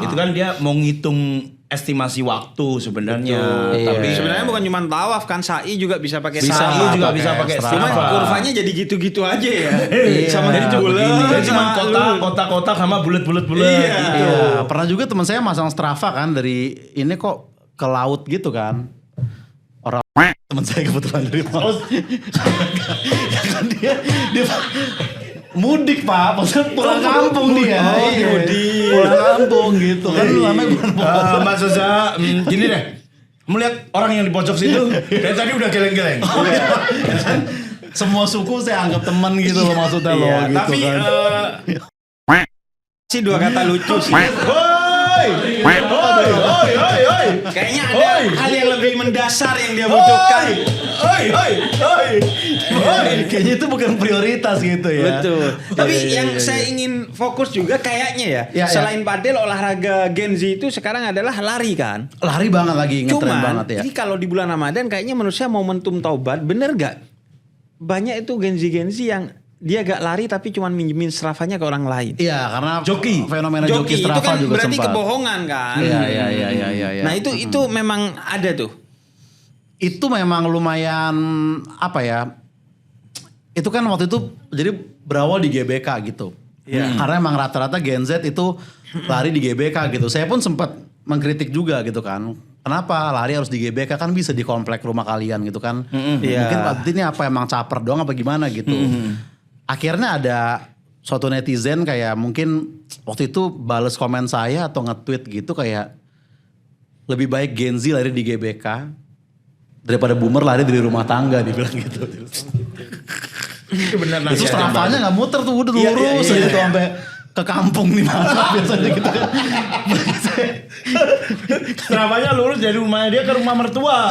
Itu kan dia mau ngitung estimasi waktu sebenarnya. Betul. Tapi Iya. Sebenarnya bukan cuma tawaf kan, sa'i juga bisa pakai Bisa, sa'i Sa'i juga pakai bisa pakai Strava. Cuman Strava. kurvanya jadi gitu-gitu aja ya. Iya. Sama Jadi bulat, Jadi cuma sama kotak-kotak sama bulat-bulat Iya. gitu. Iya, pernah juga teman saya masang Strava kan dari ini kok ke laut gitu kan. Orang teman saya kebetulan dari laut. Ya kan dia mudik Pak, maksudnya pulang kampung dia. Iya. mudik. Pulang kampung gitu kan. Lama bulan puasa. Mas Oza, gini deh. Melihat orang yang di pojok situ, dari tadi udah geleng-geleng. Semua suku saya anggap teman gitu loh maksudnya loh gitu Tapi kan. sih dua kata lucu sih. Kayaknya ada hal yang lebih mendasar yang dia butuhkan. Kayaknya itu bukan prioritas gitu ya. Betul. Tapi Iya, yang iya, iya. saya ingin fokus juga kayaknya ya, Iya, selain padel, olahraga Gen Z itu sekarang adalah lari kan. Lari banget lagi, ngetren Cuman, banget ya. ini kalau di bulan Ramadan kayaknya manusia momentum taubat, bener gak? Banyak itu Gen Z yang dia gak lari tapi cuma minjemin Stravanya ke orang lain. Iya, karena Joki. fenomena joki Joki itu Strava kan juga berarti sempat. kebohongan kan. Iya. Nah itu memang ada tuh. Itu memang lumayan apa ya? Itu kan waktu itu jadi berawal di GBK gitu. Iya. Karena emang rata-rata Gen Z itu lari di GBK gitu. Saya pun sempat mengkritik juga gitu kan. Kenapa lari harus di GBK, kan bisa di komplek rumah kalian gitu kan. Iya. Mungkin berarti ini apa emang caper doang apa gimana gitu. Akhirnya ada suatu netizen kayak mungkin waktu itu bales komen saya atau nge-tweet gitu kayak lebih baik Gen Z lari di GBK daripada boomer lari dari rumah tangga, dibilang gitu. Itu benar Itu Stravanya nggak muter tuh, udah lurus aja tuh sampai ke kampung di mana biasanya gitu kan. Stravanya lurus dari rumahnya dia ke rumah mertua.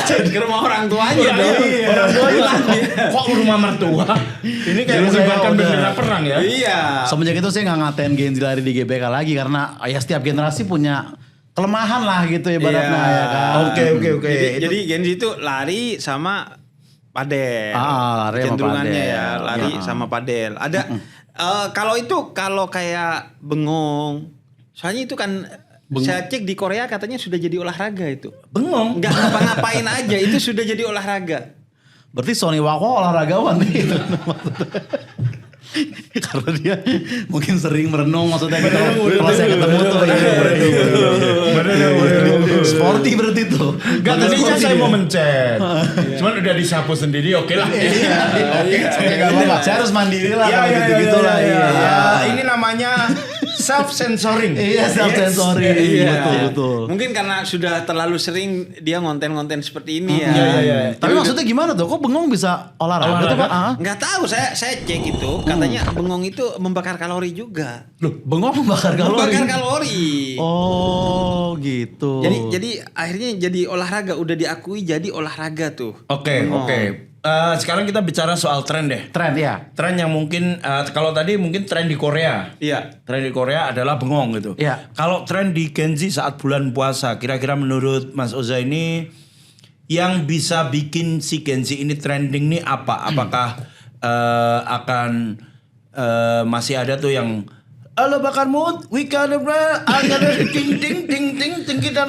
Ke rumah orang tuanya dong. Orang tuanya kok rumah mertua? Ini kayak Jadi saya mengibarkan udah- bendera perang ya. Iya. Semenjak itu saya nggak ngatain Gen Z lari di GBK lagi karena ya setiap generasi punya kelemahan lah gitu ibaratnya Iya. ya kan. Oke. Jadi Gen Z itu lari sama padel. Lari sama Kecenderungannya padel. ya, lari sama padel. Ada kalau kayak bengong. Soalnya itu kan saya cek di Korea katanya sudah jadi olahraga itu. Bengong. Nggak ngapa-ngapain aja, itu sudah jadi olahraga. Berarti Sony Wako olahragawan nih. Karena dia mungkin sering merenung maksudnya gitu. Kalau saya ketemu tuh sporty berarti tuh. Gak, tadinya saya mau mencet. Cuman udah disapu sendiri, oke lah. Oke, gak apa-apa. Saya harus mandiri lah kalau gitu-gitu lah. Iya. Ini namanya self censoring. Iya, self censoring. Betul. Mungkin karena sudah terlalu sering dia ngonten-ngonten seperti ini ya. Iya. Tapi maksudnya gimana tuh? Kok bengong bisa olahraga tuh, Pak? Nggak tahu, saya cek itu katanya bengong itu membakar kalori juga. Loh, bengong membakar kalori. Membakar kalori. Oh, gitu. Jadi akhirnya jadi olahraga, udah diakui jadi olahraga tuh. Oke. Sekarang kita bicara soal tren deh. Tren ya. Tren yang mungkin kalau tadi mungkin tren di Korea. Iya. Tren di Korea adalah bengong gitu. Iya. Kalau tren di Gen Z saat bulan puasa, kira-kira menurut Mas Oza ini yang bisa bikin si Gen Z ini trending nih apa? Apakah akan masih ada tuh yang halo bakar mood, we gotta ting kita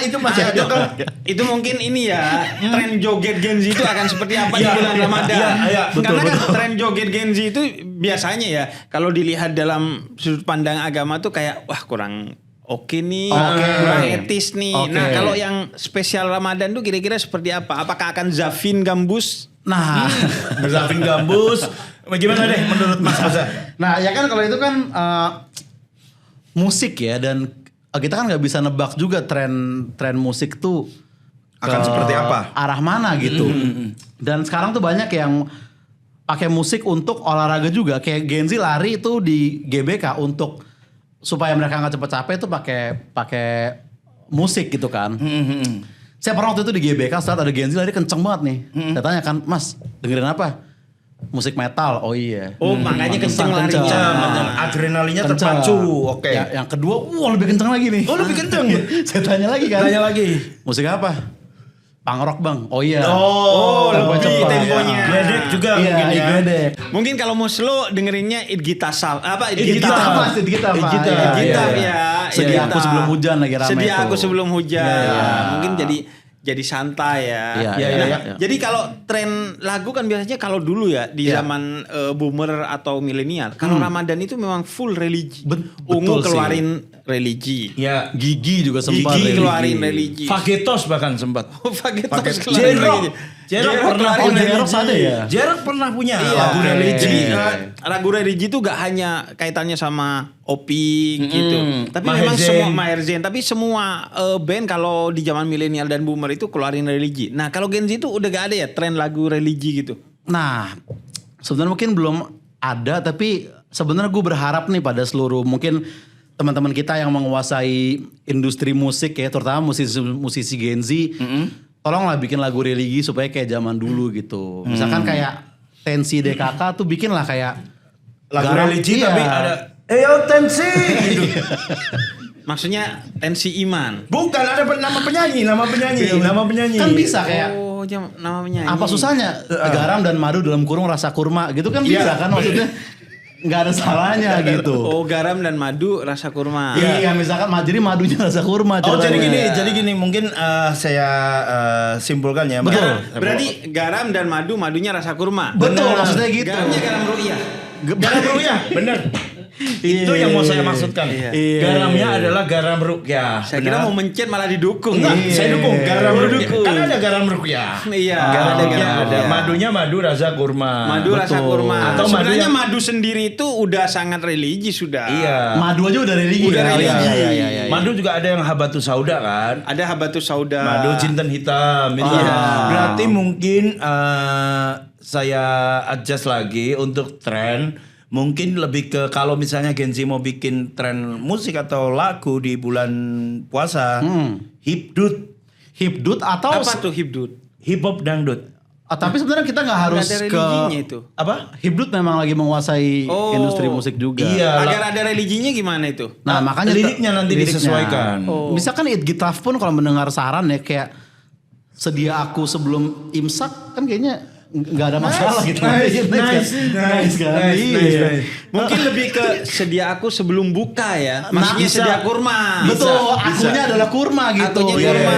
itu masih ada kan? Itu mungkin ini ya, tren joget Gen Z itu akan seperti apa di bulan Ramadan. Iya, Karena kan tren joget Gen Z itu biasanya ya, kalau dilihat dalam sudut pandang agama tuh kayak wah kurang oke nih, kurang etis nih. Oke. Nah kalau yang spesial Ramadan tuh kira-kira seperti apa? Apakah akan Zafin Gambus? Nah, Zafin Gambus, bagaimana deh menurut Mas Oza? nah ya kan kalau itu kan musik ya, dan kita kan nggak bisa nebak juga tren musik tuh Akan seperti apa? arah mana gitu. Dan sekarang tuh banyak yang pakai musik untuk olahraga juga. Kayak Gen Z lari itu di GBK untuk supaya mereka nggak cepet capek itu pakai musik gitu kan. Saya pernah waktu itu di GBK saat ada Gen Z lari kenceng banget nih. Saya tanya kan, Mas dengerin apa? Musik metal. Oh iya. Oh makanya kenceng larinya. Adrenalinnya Kenceng. terpacu. Oke. Ya, yang kedua, lebih kenceng lagi nih. Oh lebih kenceng. Saya tanya lagi kan. Tanya lagi. Musik apa? Punk rock bang. Oh iya. lebih cepat. temponya. Gledek juga Iya, mungkin ya. gledek. Mungkin kalau mau slow dengerinnya It Gita Sal. Apa It Gita Gita? apa? It Gita apa? Gita. Iya, Gita iya. ya. Sedia Iya, aku Gita. sebelum hujan lagi rame Sedia tuh. aku sebelum hujan. Iya. Mungkin jadi santai ya. Iya, iya, Nah, iya. Jadi kalau tren lagu kan biasanya kalau dulu ya di Iya. zaman boomer atau milenial, kalau Ramadan itu memang full religi. Ungu betul sih. keluarin religi. Ya. Gigi juga sempat. Gigi religi. keluarin religi. Fagetos bahkan sempat. Fagetos keluarin Jerok. religi. Jerok Jerok pernah keluarin punya. Jerok ada ya? Jerok pernah punya Iya. lagu religi. Jadi lagu religi itu gak hanya kaitannya sama Opik gitu. Tapi Maher memang Zain. semua Maher Zain, tapi semua band kalau di zaman milenial dan boomer itu keluarin religi. Nah, kalau Gen Z itu udah gak ada ya tren lagu religi gitu. Nah, sebenarnya mungkin belum ada, tapi sebenarnya gue berharap nih pada seluruh mungkin teman-teman kita yang menguasai industri musik ya, terutama musisi Gen Z, tolonglah bikin lagu religi supaya kayak zaman dulu gitu. Misalkan kayak Tensi DKK tuh bikin lah kayak Lagu garam- religi iya. tapi ada Eyo Tensi gitu. Maksudnya tensi iman. Bukan ada nama penyanyi. Kan bisa kayak Oh, nama penyanyi. apa susahnya garam dan madu dalam kurung rasa kurma gitu kan bisa kan maksudnya nggak ada salahnya gitu. Oh, garam dan madu rasa kurma. Iya misalkan jadi madunya rasa kurma. Oh ceritanya. jadi gini mungkin saya simpulkan ya. Betul. Berarti garam dan madunya rasa kurma. Betul Bener. maksudnya gitu. Garamnya garam ru'yah. Garam rukyah, bener. Itu yang mau saya maksudkan. Iya. Garamnya adalah garam rukyah. Saya kira mau mencet malah didukung. Enggak, Iya. saya dukung garam Oh, rukyah. dukung. Kan ada garam rukyah. Iya, Garam ada rukyah garam ada. rukyah. Madunya madu rasa kurma. Madu rasa Betul. kurma. Atau madu Sebenarnya yang- madu sendiri itu udah sangat religi sudah. Iya. Madu aja udah religi. Udah kan? religi. Iya. Madu juga ada yang habatus sauda kan. Ada habatus sauda. Madu jinten hitam itu. Iya. Berarti mungkin saya adjust lagi untuk tren. Mungkin lebih ke kalau misalnya Gen Z mau bikin tren musik atau lagu di bulan puasa, hipdut, Hipdut atau Apa tuh hibdut? hip hop dangdut. tapi sebenarnya kita nggak harus Nggak ada ke religinya itu. Apa? Hipdut memang lagi menguasai Oh. industri musik juga. Iya. Agar ada religinya gimana itu? Nah, makanya liriknya nanti disesuaikan. Oh. Misalkan It Gitaf pun kalau mendengar saran ya kayak sedia aku sebelum imsak kan kayaknya nggak ada masalah gitu. nice, kan? nice, Iya. nice. Mungkin lebih ke sedia aku sebelum buka ya. Maksudnya bisa. sedia kurma. Betul, akunya adalah kurma gitu. Akunya kurma.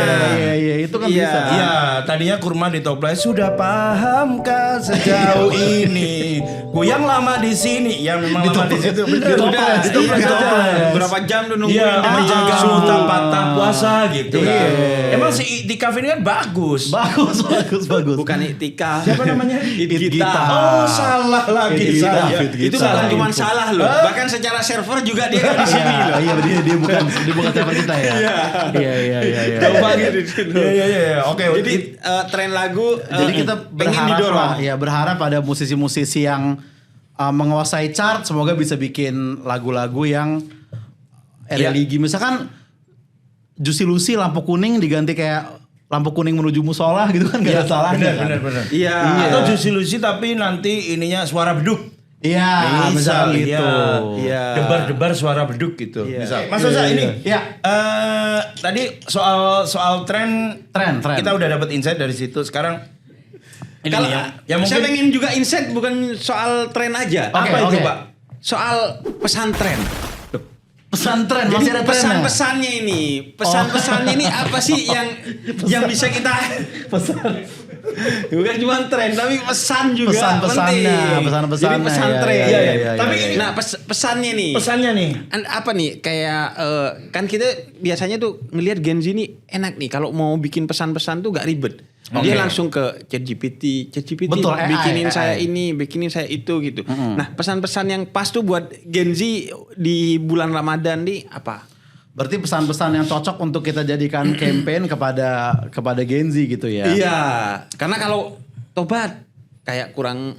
Iya, itu kan Iya. bisa. Iya, tadinya kurma di toples sudah pahamkah sejauh ini? Ku yang lama di sini, yang memang lama di situ. Bener. Udah, Di toples, iya, di toples. berapa jam tuh nungguin Iya, demi menjaga jam. suhu tak puasa gitu Iya. kan. Emang si di kafe ini kan bagus. Bagus. Bukan iktikaf. Siapa namanya? It It Gita. Gita. Oh, salah lagi It Gita, saya. It Gita. Itu bukan cuma salah loh. Bahkan secara server juga dia nggak di sini loh. Iya, dia bukan server kita ya. Iya. Jauh banget di situ. Iya. Oke, Jadi tren lagu Jadi kita pengen berharap didorong. lah, ya berharap ada musisi-musisi yang menguasai chart, semoga bisa bikin lagu-lagu yang religi. Misalkan Juicy Lucy lampu kuning diganti kayak lampu kuning menuju musola gitu kan gak ada salahnya. benar. Iya. Atau Juicy Lucy tapi nanti ininya suara beduk. Iya, Misal misalnya gitu. Iya. Debar-debar suara beduk gitu. Iya. Misal. Mas Oza ini. Iya. Tadi soal tren Tren. kita udah dapat insight dari situ. Sekarang ini Kalau nih ya. saya Mungkin pengen juga insight bukan soal tren aja. Oke, Apa itu, oke. Pak? Soal pesantren. Pesantren Jadi masih ada trennya. pesan-pesannya ini, pesan-pesannya ini apa sih yang bisa kita Pesan. bukan cuma tren tapi pesan juga Pesan-pesannya, penting. pesan-pesannya, Jadi pesantren. iya, iya, Tapi iya, iya. nah pesannya nih. pesannya nih. Apa nih kayak kan kita biasanya tuh ngelihat Gen Z ini enak nih kalau mau bikin pesan-pesan tuh gak ribet. Dia langsung ke ChatGPT Betul, AI, bikinin AI. saya ini, bikinin saya itu gitu. Nah, pesan-pesan yang pas tuh buat Gen Z di bulan Ramadan nih apa? Berarti pesan-pesan yang cocok untuk kita jadikan campaign kepada Gen Z gitu ya. Iya, karena kalau tobat kayak kurang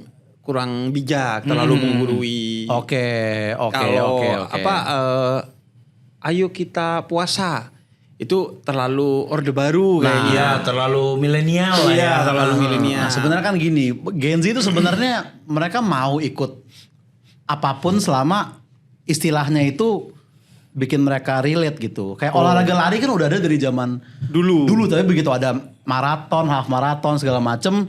bijak, terlalu menggurui. Oke. Kalau apa ayo kita puasa. itu terlalu orde baru kayaknya. Iya, terlalu milenial lah ya. Iya, terlalu milenial. Nah, sebenarnya kan gini, Gen Z itu sebenarnya mereka mau ikut apapun selama istilahnya itu bikin mereka relate gitu. Kayak olahraga lari kan udah ada dari zaman dulu, tapi begitu ada maraton, half maraton segala macem,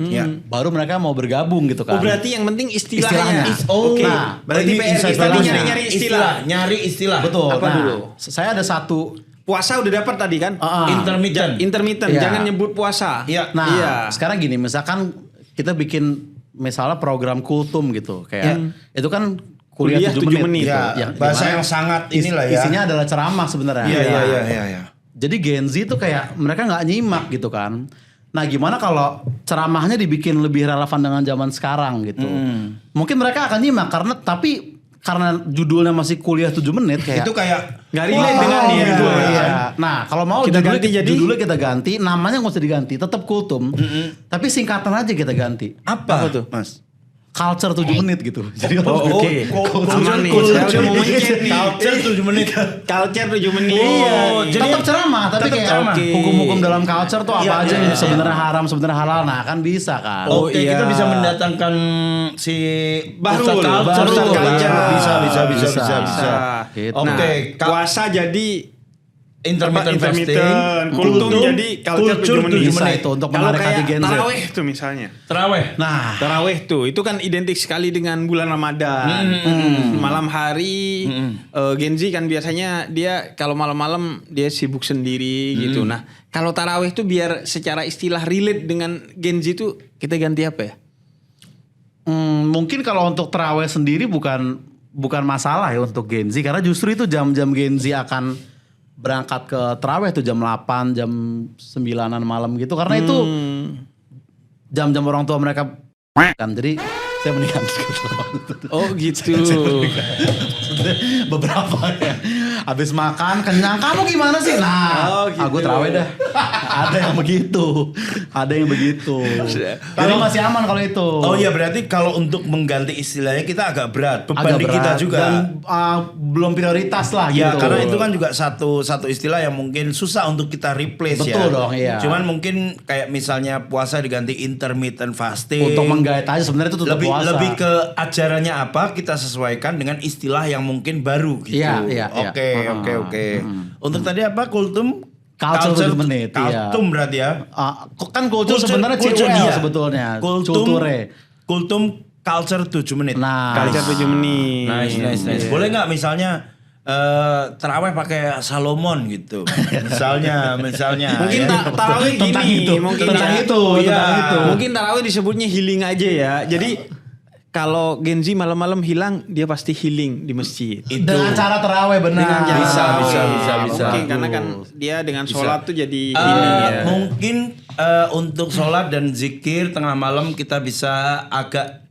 baru mereka mau bergabung gitu kan. Oh berarti yang penting istilahnya. Oh, Nah, berarti ini PR insight kita barunya. nyari istilah. Nyari istilah. Betul. Apa nah, dulu? Saya ada satu. Puasa udah dapat tadi kan? Intermittent. Intermittent, Iya. jangan nyebut puasa. Iya. Nah, Iya. sekarang gini, misalkan kita bikin misalnya program kultum gitu, kayak itu kan kuliah 7 menit. Ya, Yang bahasa dimana yang sangat inilah ya. Isinya adalah ceramah sebenarnya. Iya. Jadi Gen Z tuh kayak mereka nggak nyimak gitu kan. Nah gimana kalau ceramahnya dibikin lebih relevan dengan zaman sekarang gitu. Mungkin mereka akan nyimak karena judulnya masih kuliah 7 menit kayak. Itu kayak Nggak relate dengan dia gitu. gitu. Iya. Nah kalau mau Kita judulnya, ganti jadi- judulnya kita ganti, namanya nggak usah diganti, tetap kultum. Tapi singkatan aja kita ganti. apa tuh? Mas? Culture 7 menit gitu. Jadi Oke. Aman nih, saya udah mau mencet nih. Culture 7 menit. Culture 7 menit. Iya, jadi tetap ceramah tapi tetap kayak ceramah. hukum-hukum dalam culture tuh apa Iya, aja iya, yang iya. sebenarnya haram, sebenarnya halal. Nah, kan bisa kan. Oh, Oke, iya. kita bisa mendatangkan si Bahrul. Ustadz Culture. Ustadz tuh. Culture. Bisa. Gitu. Oke, Nah, puasa jadi intermittent fasting. kultum jadi culture 7 menit. Bisa itu untuk Kalau menarik hati kayak Gen Z. taraweh tuh misalnya. Terawih. Nah, Taraweh tuh itu kan identik sekali dengan bulan Ramadan. Malam hari Gen Z kan biasanya dia kalau malam-malam dia sibuk sendiri gitu. Nah, kalau taraweh tuh biar secara istilah relate dengan Gen Z tuh kita ganti apa ya? mungkin kalau untuk terawih sendiri bukan masalah ya untuk Gen Z karena justru itu jam-jam Gen Z akan berangkat ke terawih tuh jam 8, jam 9-an malam gitu karena itu jam-jam orang tua mereka kan jadi saya mendingan Oh gitu. beberapa ya habis makan kenyang kamu gimana sih nah gitu. aku terawih dah ada yang begitu jadi masih aman kalau itu Oh iya, berarti kalau untuk mengganti istilahnya kita agak berat. Beban agak di berat kita juga. dan belum prioritas lah Ya, gitu karena itu kan juga satu istilah yang mungkin susah untuk kita replace ya. Betul dong, iya. Cuman mungkin kayak misalnya puasa diganti intermittent fasting. untuk menggait aja sebenarnya itu tetap puasa lebih ke ajarannya apa kita sesuaikan dengan istilah yang mungkin baru gitu. Iya. Oke. Untuk tadi apa kultum? Culture 7 menit, iya. Kultum berarti ya. kan kultur sebenarnya culture, CUL iya. sebetulnya Kultum. culture. Kultum culture 7 menit. Nah, Culture 7 menit. Nice. Boleh nggak misalnya terawih pakai Salomon gitu. misalnya. Mungkin ya. tarawih Tentang gini, itu, mungkin tentang ya. itu, Iya. tentang itu. Mungkin tarawih disebutnya healing aja ya. Jadi kalau Gen Z malam-malam hilang, dia pasti healing di masjid. dengan cara terawih benar. Dengan cara Bisa. Oke, karena kan dia dengan sholat tuh jadi Eh, ini ya. Mungkin untuk sholat dan zikir tengah malam kita bisa agak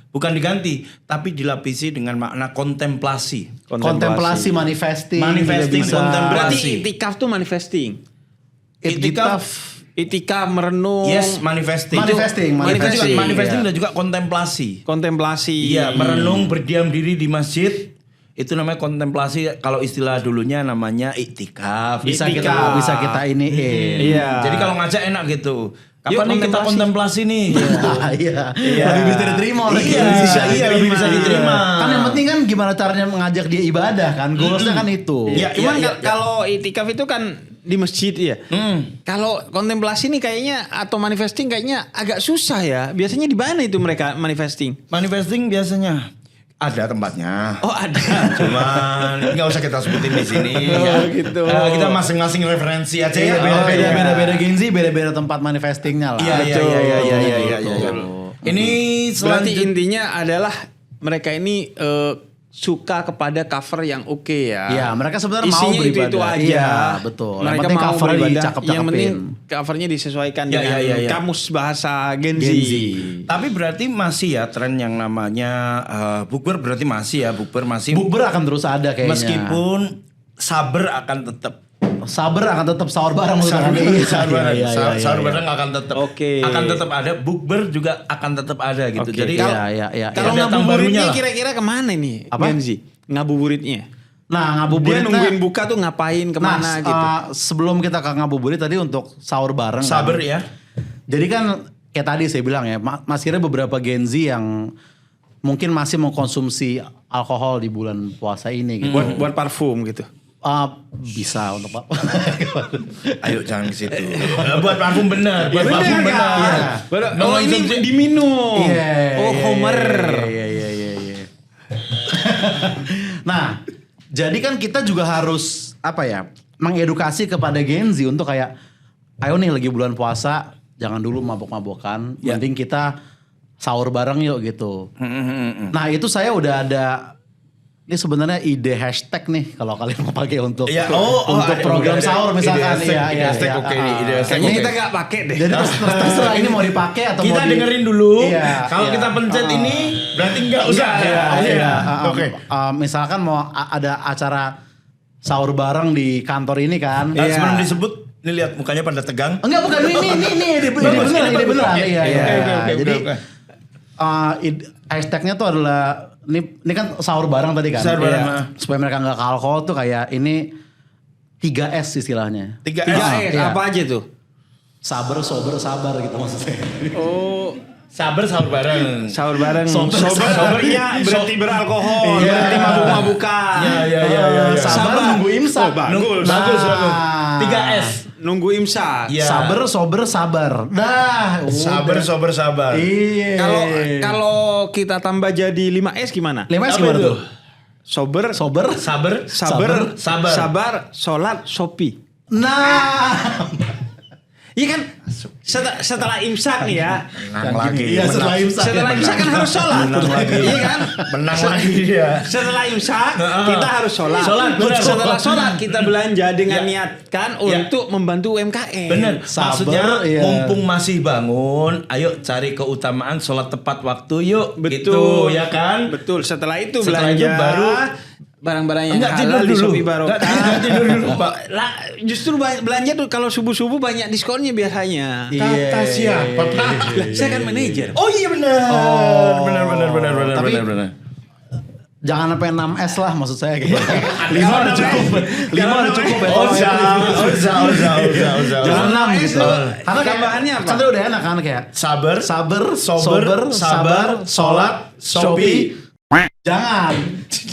bukan diganti, tapi dilapisi dengan makna kontemplasi. Kontemplasi manifesting. Manifesting, juga bisa. kontemplasi. Berarti itikaf tuh manifesting. Itikaf merenung. Yes, manifesting. Manifesting. Manifesting Iya. dan juga kontemplasi. Kontemplasi. Iya, merenung berdiam diri di masjid. Itu namanya kontemplasi. Kalau istilah dulunya namanya iktikaf. Bisa Itikaf. kita iniin. Iya. Jadi kalau ngajak enak gitu. Kapan Yuk, nih kita kontemplasi nih? Iya. Lebih bisa diterima oleh Iya, Gen Z. lebih bisa diterima. Kan yang penting kan gimana caranya mengajak dia ibadah kan. Goalsnya kan itu. Iya. Cuman kalau itikaf itu kan di masjid ya. Kalau kontemplasi nih kayaknya atau manifesting kayaknya agak susah ya. Biasanya di mana itu mereka manifesting? Manifesting biasanya ada tempatnya. Oh ada. Cuman nggak usah kita sebutin di sini. Oh, gitu. Kita masing-masing referensi aja ya. Beda-beda Gen Z, beda-beda tempat manifestingnya lah. Iya. Ini Berarti selanjutnya. intinya adalah mereka ini suka kepada cover yang oke ya. Iya, mereka sebenarnya mau Isinya beribadah. itu aja. Iya, betul. Yang Mereka penting mau covernya beribadah. dicakep-cakepin. Yang penting covernya disesuaikan Ya, dengan ya. kamus bahasa Gen Z. Gen Z. Tapi berarti masih ya tren yang namanya bukber berarti masih ya bukber masih. Bukber akan terus ada kayaknya. Meskipun saber akan tetap. Saber akan tetap sahur bareng Sahur Iya. bareng akan tetap. Oke. Akan tetap ada. Bukber juga akan tetap ada gitu. Oke. Jadi Iya. Kalau Ya, datang barunya ngabuburitnya lah. kira-kira kemana nih Apa? Gen Z? Ngabuburitnya. Nah, ngabuburitnya Dia nungguin buka tuh ngapain, kemana gitu. Sebelum kita ke ngabuburit tadi untuk sahur bareng. Sabar kan. ya. Jadi kan kayak tadi saya bilang ya, masih ada beberapa Gen Z yang mungkin masih mengkonsumsi alkohol di bulan puasa ini. Gitu. Buat parfum gitu. Bisa untuk Pak. Ayo jangan ke situ. Buat parfum bener, buat parfum bener. Iya. Oh ini diminum. Homer. Iya. Nah, jadi kan kita juga harus mengedukasi kepada Gen Z untuk kayak, ayo nih lagi bulan puasa, jangan dulu mabok-mabokan, mending kita sahur bareng yuk gitu. Nah itu saya udah ada, ini sebenarnya ide hashtag nih kalau kalian mau pakai untuk untuk program sahur misalkan. Iya. Oke nih, ide hashtag. Kayaknya kita gak pakai deh. Jadi terserah ini mau dipakai atau kita mau dengerin dulu. Iya, Kalau kita pencet ini berarti nggak usah. Oke. Misalkan mau ada acara sahur bareng di kantor ini kan. Sebelum disebut, ini lihat mukanya pada tegang. Enggak, bukan ini ide beneran. Iya. Jadi hashtagnya tuh adalah ini kan sahur bareng tadi kan. Sahur bareng. Iya. Supaya mereka nggak ke alkohol tuh kayak ini 3S istilahnya. 3S. Apa aja tuh? Sabar, sober, sabar gitu maksudnya. Oh, Sabar sahur bareng. sahur bareng. Sobernya berarti beralkohol, berarti mabuk-mabukan. Iya. Sabar nunggu imsak. Bagus. 3S. Nunggu imsak. Iya. Sabar, sober, sabar. Dah. Sabar. Iya. Kalau kita tambah jadi 5S gimana? 5S Apa gimana itu? tuh? Sober, sabar, sholat, Shopee. Nah. Iya kan setelah imsak nih ya. Menang lagi. Iya, setelah imsak. Setelah imsak kan harus sholat. Menang lagi. Iya kan? Menang lagi dia. Setelah imsak kita harus sholat. Benar. Setelah sholat kita belanja dengan niatkan untuk membantu UMKM. Bener. Sabar, Maksudnya iya. mumpung masih bangun, ayo cari keutamaan sholat tepat waktu yuk. Betul Gitu, ya kan? Betul. Setelah itu Setelah belanja itu baru barang-barang yang Enggak, halal tidur di dulu. Shopee Barokah. Enggak, tidur dulu, Pak. Lah, justru belanja tuh kalau subuh-subuh banyak diskonnya biasanya. Kata siapa, Pak? Lah, saya kan manajer. Oh iya benar. Benar. Tapi- Jangan sampai 6S lah maksud saya gitu. 5 udah cukup. 5 udah cukup ya. Oza. Jangan 6 gitu. Karena kayak Tambahannya apa? kan tadi udah enak kan kayak Sabar, sober, sabar, sholat, Shopee. Jangan.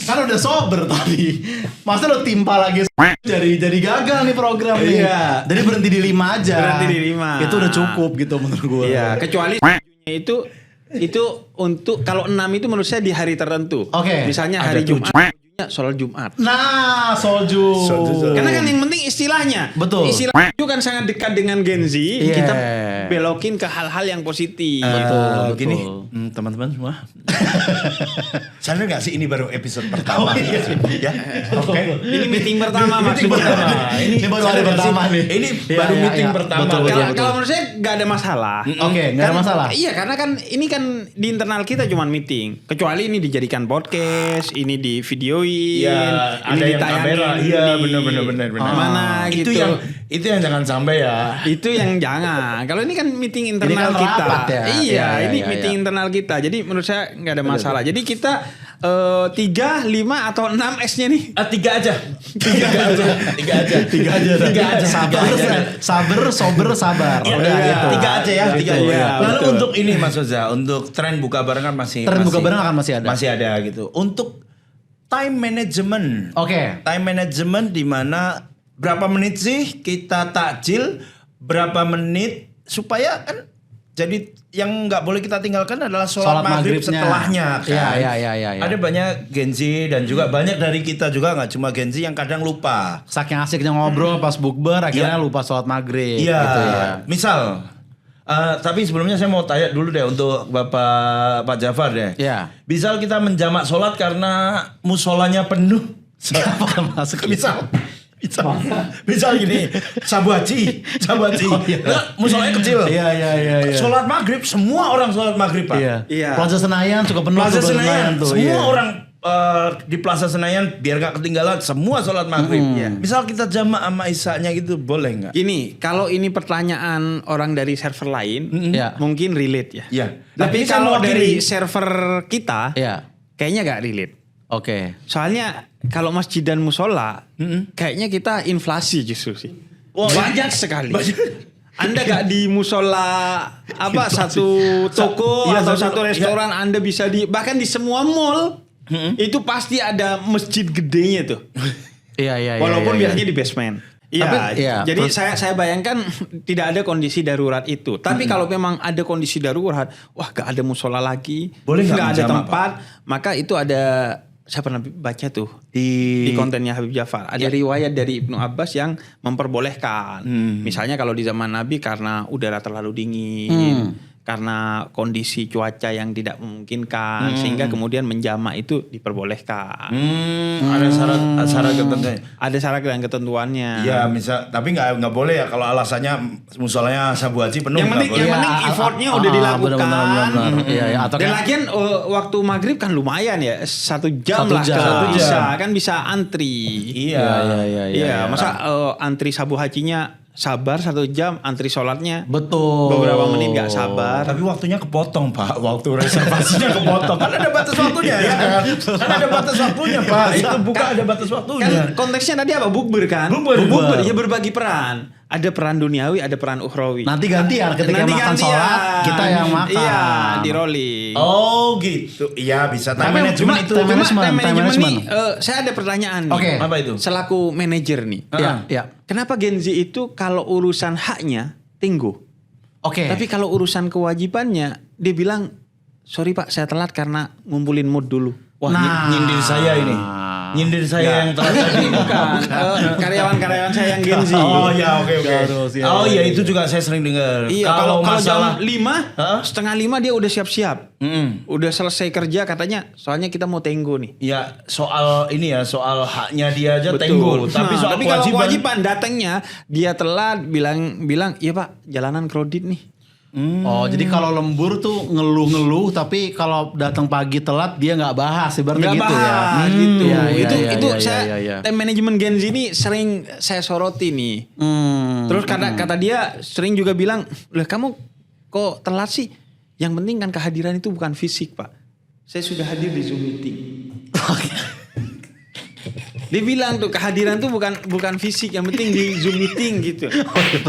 Kan udah sober tadi. Masa lo timpa lagi jadi gagal nih program nih. Iya. Jadi berhenti di 5 aja. Berhenti di 5. Itu udah cukup gitu menurut gue. Iya, kecuali itu untuk kalau 6 itu menurut saya di hari tertentu. Oke. Misalnya hari Ada Jumat, sholat Jumat. Nah, soju. Karena kan yang penting istilahnya. Betul. Istilah itu kan sangat dekat dengan Gen Z. Iya. Kita belokin ke hal-hal yang positif. Betul. Gini, teman-teman semua. Sadar nggak sih ini baru episode pertama? Ya, oke. Ini meeting pertama maksudnya. Ini baru hari pertama nih. Ini Iya, baru iya, meeting iya. pertama. Betul, Kalau menurut saya nggak ada masalah. Oke, nggak ada masalah. Iya, karena kan ini kan di internal kita cuman meeting. Kecuali ini dijadikan podcast, ini di videoin, Iya, ini ada yang ditayangin kamera. Iya, di benar. Mana Itu gitu. itu yang jangan sampai ya. Itu yang jangan. Kalau ini kan meeting Ini internal kan kita. rapat ya. Iya, Iya, ini iya, meeting iya. internal kita. Jadi menurut saya nggak ada masalah. Jadi kita 3, 5 atau 6 S-nya nih. 3 aja. 3 aja. Sabar, sober, sabar. Ya, Udah gitu. 3 aja ya, 3 aja. Iya, Lalu betul. untuk ini Mas Oza, untuk tren buka bareng kan masih Tren buka bareng akan masih ada. Masih ada gitu. Untuk time management. Oke. Time management di mana berapa menit sih kita takjil, berapa menit supaya kan jadi yang nggak boleh kita tinggalkan adalah sholat maghrib maghribnya. setelahnya kan. Iya. Ada banyak Gen Z dan juga banyak dari kita juga nggak cuma Gen Z yang kadang lupa. Saking asiknya ngobrol pas bukber akhirnya lupa sholat maghrib. Iya, Gitu ya. misal. Tapi sebelumnya saya mau tanya dulu deh untuk Pak Jafar deh. Iya. Misal kita menjamak sholat karena musolanya penuh. Masuk. Misal gini, Sabu Haji. Musolanya kecil. Iya. Sholat maghrib, semua orang sholat maghrib Pak. Iya. Iya. Plaza Senayan suka penuh. Plaza tuh, Senayan, tuh. semua Iya. orang di Plaza Senayan biar gak ketinggalan semua sholat maghrib. Misal kita jamak sama isya-nya gitu boleh nggak? Gini, kalau ini pertanyaan orang dari server lain, Iya. mungkin relate ya. Iya. Tapi Tapi saya kalau mewakili. dari server kita, Iya. kayaknya nggak relate. Oke. Soalnya kalau masjid dan musola, kayaknya kita inflasi justru sih. Banyak sekali. Anda gak di musola satu toko atau satu restoran, Anda bisa bahkan di semua mall itu pasti ada masjid gedenya tuh. Iya. Walaupun iya. biasanya di basement. Iya, jadi saya bayangkan tidak ada kondisi darurat itu. Tapi kalau memang ada kondisi darurat, gak ada musola lagi, gak ada tempat, maka itu ada. Saya pernah baca tuh di kontennya Habib Ja'far. Ada riwayat dari Ibnu Abbas yang memperbolehkan. Misalnya kalau di zaman Nabi karena udara terlalu dingin, karena kondisi cuaca yang tidak memungkinkan, sehingga kemudian menjamak itu diperbolehkan. Ada syarat ketentuannya. Ada syarat dan ketentuannya. Iya, misal tapi nggak boleh ya kalau alasannya musolanya Sabu Haji penuh. Yang penting effortnya udah dilakukan. Benar. Iya. Dan lagian waktu maghrib kan lumayan ya, 1 jam lah kalau bisa kan bisa antri. Iya. Masa antri Sabu Hajinya sabar 1 jam, antri sholatnya betul beberapa menit gak sabar. Tapi waktunya kepotong Pak, waktu reservasinya kepotong. Kan ada batas waktunya ya kan? Kan ada batas waktunya Pak, itu bukan ada batas waktunya. Kan konteksnya tadi apa? Bukber kan? Bukber ya berbagi peran. Ada peran duniawi, ada peran ukhrawi. Nanti gantian ketika makan sholat kita yang makan. Iya, di rolling. Oh gitu. Iya bisa. Time management itu. Time management nih, saya ada pertanyaan nih. Oke. Apa itu? Selaku manajer nih. Iya. Kenapa Gen Z itu kalau urusan haknya tenggo? Oke. Tapi kalau urusan kewajibannya dia bilang, sorry Pak saya telat karena ngumpulin mood dulu. Wah nyindir saya ini. Nyindir saya yang telat tadi. Bukan. Karyawan-karyawan saya yang Gen Z. Oh ya oke. Oh iya itu juga saya sering dengar. Iya kalau jam 5, setengah 5 dia udah siap-siap. Udah selesai kerja katanya soalnya kita mau tenggo nih. Ya soal haknya dia aja tenggo. Tapi kalau kewajiban datangnya dia telat bilang iya Pak jalanan crowded nih. Oh jadi kalau lembur tuh ngeluh-ngeluh tapi kalau datang pagi telat dia nggak bahas ibaratnya gitu ya. Gitu. Itu saya time management Gen Z ini sering saya soroti nih. Terus kata dia sering juga bilang, "Lah kamu kok telat sih? Yang penting kan kehadiran itu bukan fisik, Pak. Saya sudah hadir di Zoom meeting." Dia bilang tuh kehadiran tuh bukan fisik, yang penting di Zoom meeting gitu.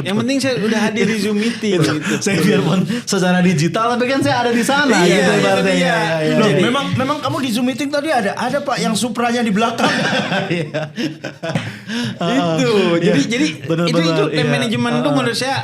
Yang penting saya udah hadir di Zoom meeting gitu. Saya biarpun secara digital tapi kan saya ada di sana gitu ibaratnya. Iya. Loh, memang kamu di Zoom meeting tadi ada Pak yang Supranya di belakang. Jadi itu time management itu menurut saya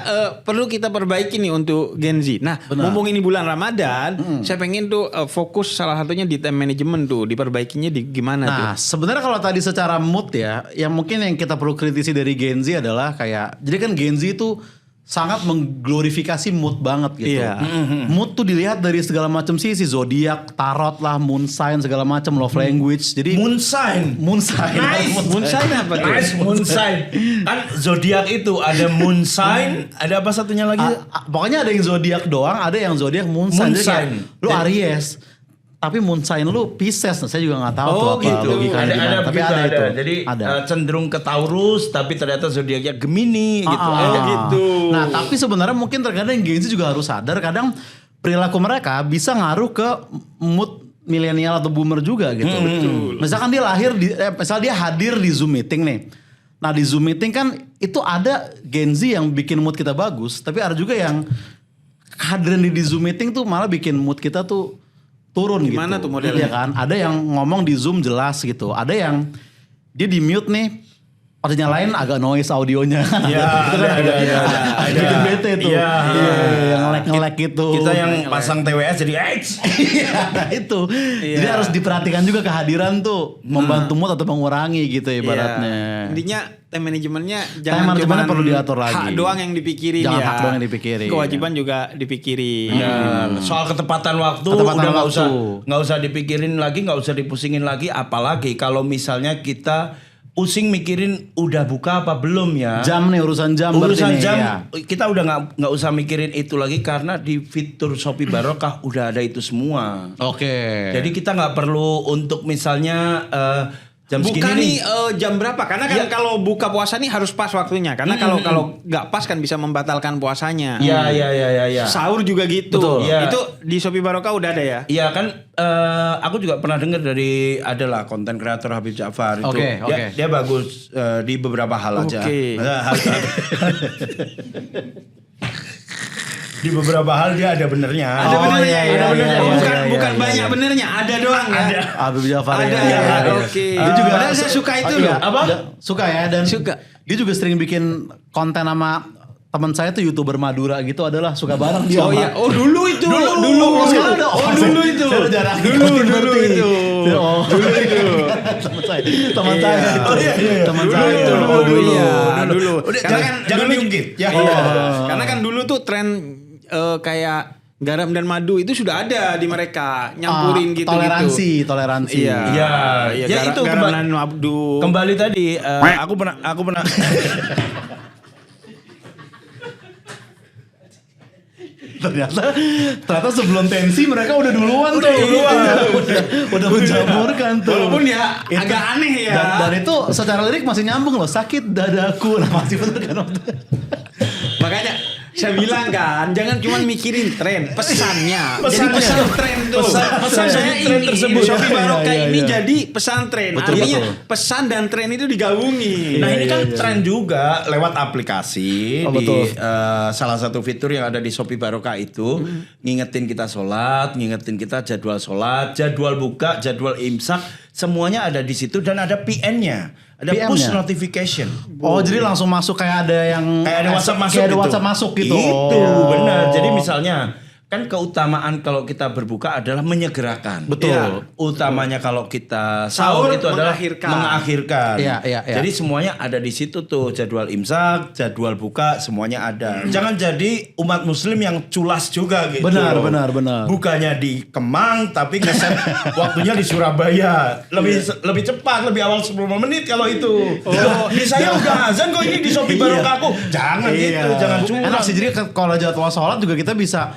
perlu kita perbaiki nih untuk Gen Z. Nah, mumpung ini bulan Ramadan, saya pengen tuh fokus salah satunya di time management tuh, diperbaikinya di gimana tuh. Nah, sebenarnya kalau tadi secara mood ya, yang mungkin yang kita perlu kritisi dari Gen Z adalah kayak, jadi kan Gen Z itu sangat mengglorifikasi mood banget gitu. Iya. Mood tuh dilihat dari segala macam sisi, zodiak, tarot lah, moon sign segala macam, love language. Jadi moon sign. Nice. Moon sign apa tuh? Nice moon sign. Kan zodiak itu ada moon sign, ada apa satunya lagi? Pokoknya ada yang zodiak doang, ada yang zodiak moon sign. Moon sign. Lu Aries. Tapi moon sign lu Pisces, saya juga nggak tahu tuh apa gitu. logikanya gimana. Tapi ada itu. Jadi cenderung ke Taurus, tapi ternyata zodiaknya Gemini gitu. Ada gitu. Nah, tapi sebenarnya mungkin terkadang Gen Z juga harus sadar, kadang perilaku mereka bisa ngaruh ke mood milenial atau boomer juga gitu. Misalkan dia misal dia hadir di Zoom meeting nih. Nah di Zoom meeting kan itu ada Gen Z yang bikin mood kita bagus, tapi ada juga yang kehadiran di Zoom meeting tuh malah bikin mood kita tuh turun. Gimana gitu. tuh modelnya? Iya kan? Ada yang ngomong di Zoom jelas gitu. Ada yang dia di mute nih, artinya lain agak noise audionya. Iya, ada. Bikin bete tuh. Iya. Yang nge-lag gitu. Kita yang pasang TWS jadi Iya, itu. Jadi harus diperhatikan juga kehadiran tuh, membantu mood atau mengurangi gitu ibaratnya. Intinya time manajemennya Time jangan cuma manajemennya perlu diatur lagi. hak doang yang dipikirin. Jangan ya. hak doang yang dipikirin. Kewajiban juga dipikirin. soal ketepatan waktu udah nggak usah dipikirin lagi, nggak usah dipusingin lagi. Apalagi kalau misalnya kita pusing mikirin udah buka apa belum ya. Jam nih, urusan jam. Kita udah nggak usah mikirin itu lagi karena di fitur Shopee Barokah udah ada itu semua. Oke. Jadi kita nggak perlu untuk misalnya Jam segini buka nih. jam berapa? Karena kan kalau buka puasa nih harus pas waktunya. Karena kalau nggak pas kan bisa membatalkan puasanya. Iya. Sahur juga gitu. Betul. Ya. Itu di Shopee Barokah udah ada ya? Iya kan, aku juga pernah dengar dari adalah konten kreator Habib Ja'far itu. Oke. Dia bagus di beberapa hal aja. Oke. Di beberapa hal dia ada benernya. Ada benernya. iya, Ada benernya. iya, Bukan iya, banyak iya. benernya. Ada doang ya. Habib Ja'far Ada. ya. Oke. Dia juga Padahal saya suka itu loh. Apa? Suka ya dan Suka. dia juga sering bikin konten sama teman saya tuh YouTuber Madura gitu adalah suka bareng dia. Oh sama- iya. Oh dulu itu. Dulu. Sekarang udah dulu itu. Saya udah jarang Dulu ngerti. itu. Oh. Dulu itu. teman saya. Teman Iya. saya. Oh, iya. Teman Dulu saya. itu. Oh, dulu. Iya, dulu. Udah, Karena kan jangan dulu- diungkit. Ya. Iya. Karena kan dulu tuh tren kayak garam dan madu itu sudah ada di mereka nyampurin gitu. Toleransi. Iya. Iya. Iya. Ya, itu garam kembali- dan madu. Kembali tadi, aku pernah. Ternyata sebelum tensi mereka udah duluan tuh. Udah menjamurkan tuh. Walaupun ya agak aneh ya. Dan itu secara lirik masih nyambung loh. Sakit dadaku. Nah masih bener kan. Makanya saya bilang kan, jangan cuma mikirin tren, pesannya. Jadi Pesannya. pesan tren tuh. Pesan saya dari tren tersebut. Shopee Barokah Iya, ini iya. jadi pesantren. Betul, Artinya betul. pesan dan tren itu digabungin. Nah ini kan tren juga lewat aplikasi Oh, di betul. salah satu fitur yang ada di Shopee Barokah itu ngingetin kita sholat, ngingetin kita jadwal sholat, jadwal buka, jadwal imsak, semuanya ada di situ dan ada PN-nya, ada PM-nya? push notification. Oh jadi langsung masuk kayak ada yang Kayak ada WhatsApp masuk kayak ada gitu. WhatsApp masuk gitu. Itu Oh. benar. Jadi misalnya kan keutamaan kalau kita berbuka adalah menyegerakan. Betul. Iya. Utamanya kalau kita sahur Sahur itu adalah mengakhirkan. mengakhirkan. Iya. Jadi semuanya ada di situ tuh, jadwal imsak, jadwal buka, semuanya ada. Jangan jadi umat muslim yang culas juga gitu. Benar. Bukanya di Kemang tapi ngeset waktunya di Surabaya. Lebih cepat, lebih awal 10 menit kalau itu. Di saya udah azan kok ini di Shopee Barokah aku. Jangan gitu, jangan curang. Enak sih jadi kalau jadwal sholat juga kita bisa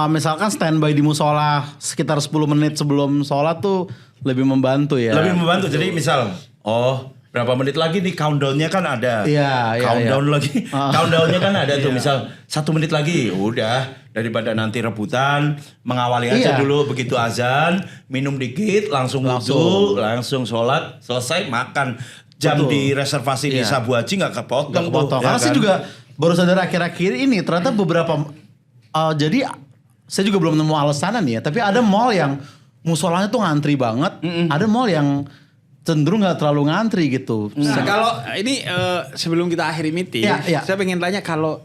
misalkan standby di musola sekitar 10 menit sebelum sholat tuh lebih membantu ya. Lebih membantu. Jadi misal, berapa menit lagi nih countdown-nya kan ada. Iya, Countdown iya. lagi. Countdown-nya kan ada tuh. Misal 1 menit lagi. Udah. Daripada nanti rebutan. Mengawali aja Iya. dulu. Begitu azan. Minum dikit. Langsung wudu. Langsung sholat. Selesai makan. Jam Betul. di reservasi di Iya. Sabu Haji gak kepotong. tuh, ya Karena kan? saya juga baru sadar akhir-akhir ini ternyata beberapa jadi saya juga belum nemu alasannya nih ya. Tapi ada mall yang musolanya tuh ngantri banget. Ada mall yang cenderung nggak terlalu ngantri gitu. Nah, kalau ini sebelum kita akhiri meeting, Iya. saya pengen tanya kalau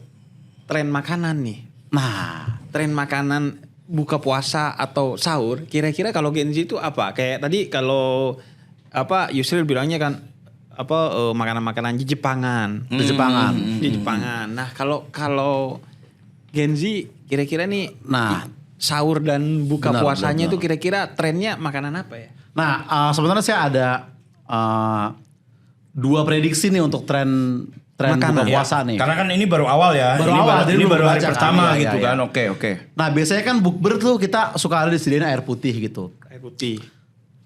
tren makanan nih. Nah, Tren makanan buka puasa atau sahur, kira-kira kalau Gen Z itu apa? Kayak tadi kalau Yusril bilangnya kan makanan-makanan Jepangan. Jepangan. Nah, kalau Gen Z kira-kira nih sahur dan buka Benar, puasanya benar. itu kira-kira trennya makanan apa ya? Nah, sebenarnya saya ada 2 prediksi nih untuk tren Makanan. buka puasa nih. Karena kan ini baru awal ya. Baru ini awal, baru, jadi ini belum baru hari baca kan. pertama Iya, gitu iya, kan. iya. Oke. Nah, biasanya kan bukber tuh kita suka ada disediain air putih gitu. Air putih.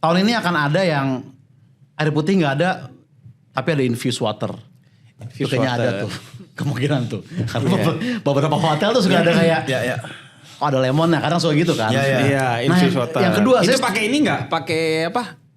Tahun ini akan ada yang air putih nggak ada, tapi ada infused water. Itu Infused kayaknya ada water. tuh kemungkinan tuh. Karena beberapa hotel tuh suka ada kayak, Ya. oh ada lemonnya, kadang suka gitu kan. Iya, iya. Iya, infused Nah, water. yang kedua, itu saya- pakai ini nggak? Pakai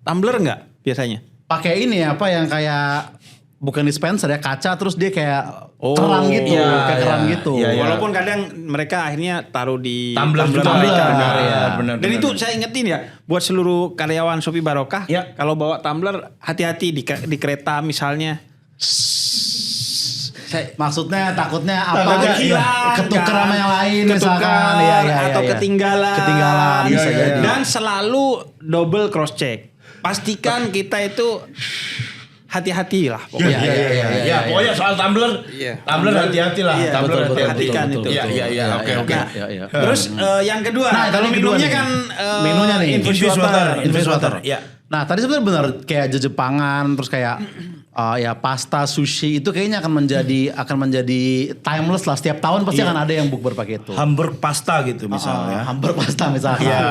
tumbler nggak biasanya? Pakai ini yang kayak bukan dispenser ya, kaca terus dia kayak Oh, keran gitu, iya, kayak keran iya. gitu. Iya, iya. Walaupun kadang mereka akhirnya taruh di Tumbler juga. mereka. Tumbler, iya. Benar. Dan itu saya ingetin ya, buat seluruh karyawan Shopee Barokah, Ya. kalau bawa tumbler hati-hati di kereta misalnya. Maksudnya takutnya Takutnya apa? hilang, Ketuker kan? sama yang lain Ketukar, misalkan. Iya, iya, atau iya. ketinggalan. Ketinggalan bisa Iya, jadi. Dan selalu double cross check. Pastikan kita itu hati-hati lah pokoknya. Ya, pokoknya soal tumbler, Iya. tumbler hati-hati lah. Iya, Tumbler betul, hati-hati. perhatikan itu. Iya, oke. Iya. Terus yang kedua, Nah, kalau tadi kedua minumnya nih. kan Menunya nih. infused water. Infused water. Ya. Nah tadi sebenarnya benar kayak Jepangan terus kayak ya pasta, sushi itu kayaknya akan menjadi timeless lah. Setiap tahun pasti akan ada yang bukber pakai itu. Hamburg pasta gitu misalnya. Hamburg pasta misalkan. Iya,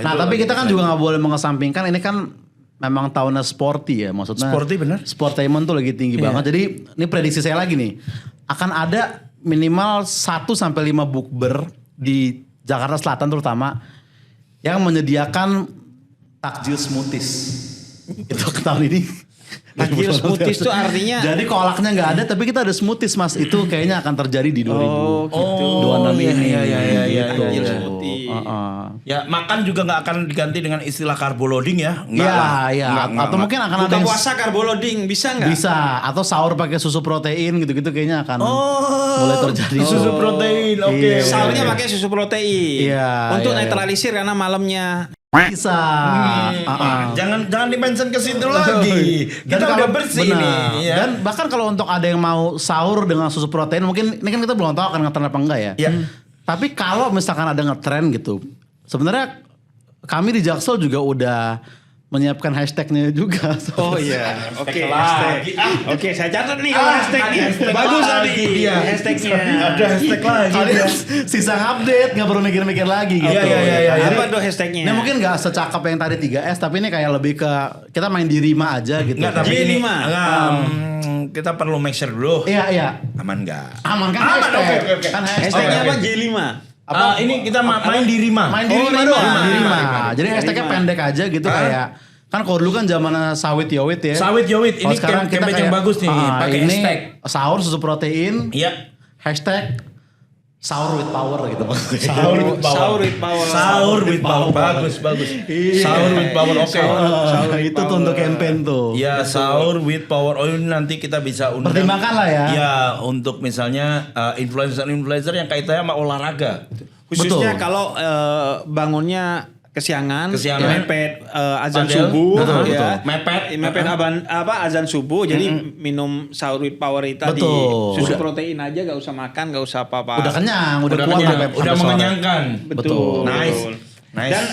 Nah itu tapi lagi kita kan juga nggak boleh mengesampingkan ini kan memang tahunnya sporty ya, maksudnya. Sporty bener. Sportainment tuh lagi tinggi banget. Jadi ini prediksi saya lagi nih, akan ada minimal 1 sampai 5 bukber di Jakarta Selatan terutama yang menyediakan takjil smoothies. Itu tahun ini. Takjil smoothies itu artinya Jadi kolaknya nggak ada, tapi kita ada smoothies mas. Itu kayaknya akan terjadi di 2026 ini. Iya. takjil smoothie. Ya makan juga nggak akan diganti dengan istilah carbo loading ya. Iya. Atau mungkin akan ada Buka yang puasa carbo loading bisa nggak? bisa. Atau sahur pakai susu protein gitu-gitu kayaknya akan mulai terjadi. Susu protein, oke. Iya. Sahurnya pakai susu protein. Iya, Untuk iya. netralisir karena malamnya. Bisa. Jangan di-mention ke situ lagi. Kita udah bersih benar. nih. Ya. Dan bahkan kalau untuk ada yang mau sahur dengan susu protein, mungkin ini kan kita belum tahu akan ngetren apa enggak ya. Iya. Tapi kalau misalkan ada ngetren gitu, sebenarnya kami di Jaksel juga udah menyiapkan hashtagnya juga. Oh iya. Oke. lagi. Hashtag. Oke, saya catat nih kalau hashtagnya. hashtag Bagus lagi tadi dia. hashtagnya. Ada hashtag lagi. Kalian sisa update, nggak perlu mikir-mikir lagi gitu. Iya. Apa tuh hashtagnya? Ini mungkin nggak secakap yang tadi 3S, tapi ini kayak lebih ke kita main di Rima aja gitu. Enggak, tapi ini J5. kita perlu make sure dulu. Iya. Aman enggak? Aman kan Aman, hashtag. oke. Kan hashtag. Hashtagnya Oke. apa? J5. Ini kita main di Rima. Main di Oh, Rima Rima. doang, di Rima. Rima. Jadi hashtagnya pendek aja gitu kayak kan kalau dulu kan zaman sawit yowit ya. Sawit yowit, ini campaign yang bagus nih, pakai ini hashtag. sahur susu protein, Iya. hashtag sahur with power gitu. Sahur with power. Sahur with power. Bagus. Sahur with power. Oke. Itu tuh untuk campaign tuh. Ya, sahur with power. Oh, ini nanti kita bisa undang. Pertimbangkan lah ya. Ya, untuk misalnya influencer-influencer yang kaitannya sama olahraga. Khususnya Betul. kalau bangunnya kesiangan, mepet azan Padel. subuh, Betul. ya. Mepet. Azan subuh, jadi minum sahur with power itu tadi. Betul. Susu Udah. protein aja, gak usah makan, gak usah apa-apa. Udah kenyang, udah kuat kenyang, sampai udah sore. mengenyangkan. Betul. Nice. Dan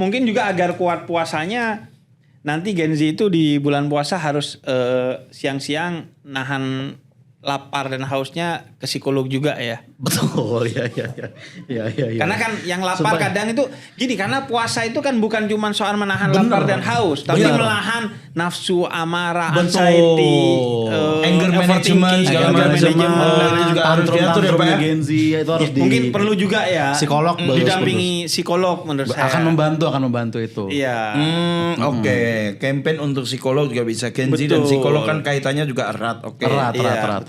mungkin juga agar kuat puasanya, nanti Gen Z itu di bulan puasa harus siang-siang nahan lapar dan hausnya ke psikolog juga ya. Betul, iya. Karena kan yang lapar kadang itu gini, karena puasa itu kan bukan cuma soal menahan lapar dan haus, tapi Bener. menahan nafsu, amarah, Betul. anxiety, Anger management, overthinking, segala anger macam. management. Ini juga harus diatur ya, Pak, ya? Gen Z itu harus di Mungkin perlu juga ya psikolog bagus, didampingi psikolog menurut saya. akan membantu itu. Iya. Oke. Campaign untuk psikolog juga bisa. Gen Z dan Betul. psikolog kan kaitannya juga erat. Oke. Erat.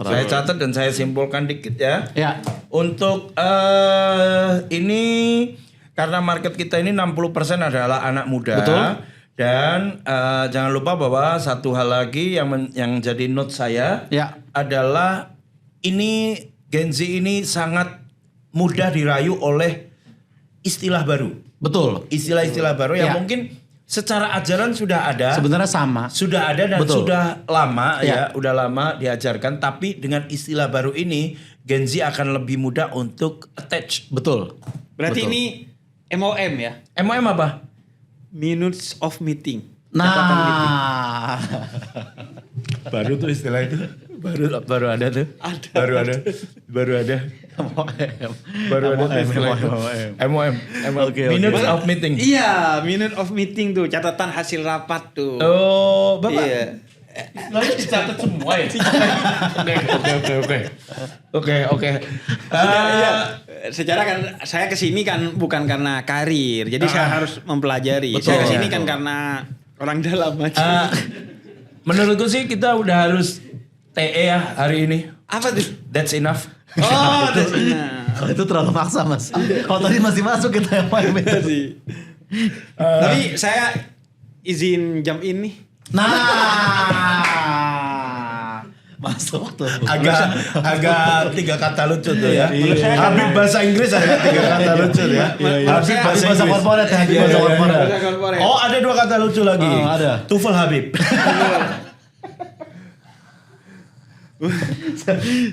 Saya catat dan saya simpulkan dikit ya. Ya. Untuk ini karena market kita ini 60% adalah anak muda. Betul. Dan jangan lupa bahwa satu hal lagi yang jadi note saya Ya. adalah ini Gen Z ini sangat mudah dirayu oleh istilah baru. Betul. Istilah-istilah baru yang Ya. mungkin secara ajaran sudah ada. Sebenarnya sama. Sudah ada dan Betul. sudah lama Ya. udah lama diajarkan, tapi dengan istilah baru ini Gen Z akan lebih mudah untuk attach. Betul. Berarti Betul. ini MOM ya, MOM apa? minutes of meeting. Nah. Baru tuh istilah itu. Baru ada tuh. Baru ada. Baru ada tuh istilah itu. MOM. Oke. Minutes of meeting. Iya, minute of meeting tuh, catatan hasil rapat tuh. Oh, Bapak. Iya. Lalu dicatat semua ya? Oke. Secara kan saya kesini kan bukan karena karir, jadi saya harus mempelajari. Betul. Saya kesini kan karena orang dalam aja. Menurutku sih kita udah harus TE ya hari ini. Apa tuh? That's enough. Oh, that's enough. Kalau itu terlalu maksa mas. Kalau tadi masih masuk kita yang main Iya sih. Tapi saya izin jump in nih. Nah. Masuk tuh. Agak 3 kata lucu tuh ya. Menurut saya Habib bahasa Inggris ada 3 kata lucu ya. Habib Bahasa bahasa Inggris. korporat ya. Bahasa korporat. Bahasa korporat. Oh, ada 2 kata lucu lagi. Ada. Tufel Habib.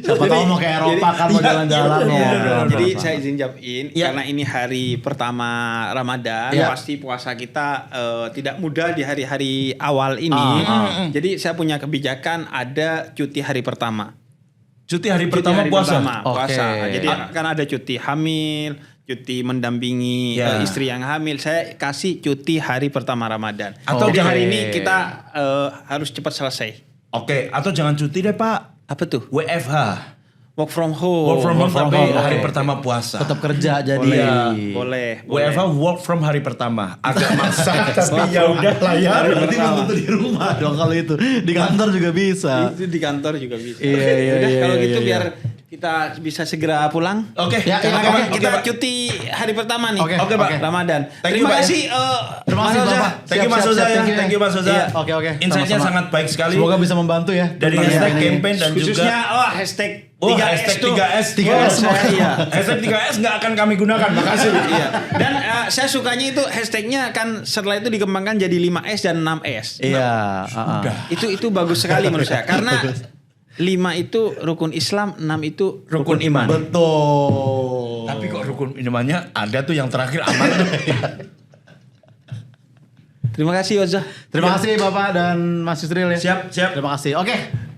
Siapa tahu mau ke Eropa kan mau jalan-jalan Iya, mau. jadi saya izin jump in Iya. karena ini hari pertama Ramadan, Iya. pasti puasa kita tidak mudah di hari-hari awal ini. Jadi saya punya kebijakan ada cuti hari pertama. Cuti hari Cuti pertama hari puasa. pertama, puasa. Oke. Jadi kan ada cuti hamil, cuti mendampingi istri yang hamil, saya kasih cuti hari pertama Ramadan. Atau Jadi jangan hari ini kita harus cepat selesai. Oke, atau jangan cuti deh Pak. Apa tuh? WFH. Work from home. Work from home tapi home, hari oke. pertama puasa. Tetap kerja jadi. Boleh. WFH work from hari pertama. Agak maksa tapi ya udah lah ya. Berarti belum tentu di rumah dong kalau itu. Di kantor juga bisa. Itu di kantor juga bisa. Iya, Udah, iya, kalau iya, gitu iya. biar kita bisa segera pulang. Oke, Ya, Kita, oke, kita Pak. cuti hari pertama nih. Oke, Pak. Ramadan. Thank you, Terima Pak, ya. kasih. Terima kasih, Mas Oza. Bapak. Thank you Mas Oza ya. Thank you Mas Oza. Iya, oke. Insight-nya Sama-sama. sangat baik sekali. Semoga bisa membantu ya. Dari Tentang hashtag ini. campaign dan Khususnya juga hashtag Oh, 3S hashtag tuh. 3S. 3S saya, iya. Hashtag 3S nggak akan kami gunakan. Makasih. Iya. Dan saya sukanya itu hashtagnya kan setelah itu dikembangkan jadi 5S dan 6S. Iya. Itu bagus sekali menurut saya karena 5 itu rukun Islam, 6 itu rukun iman. Betul. Tapi kok rukun imannya ada tuh yang terakhir aman. Terima kasih Oza. Terima kasih Bapak dan Mas Yusril ya. Siap. Terima kasih. Oke.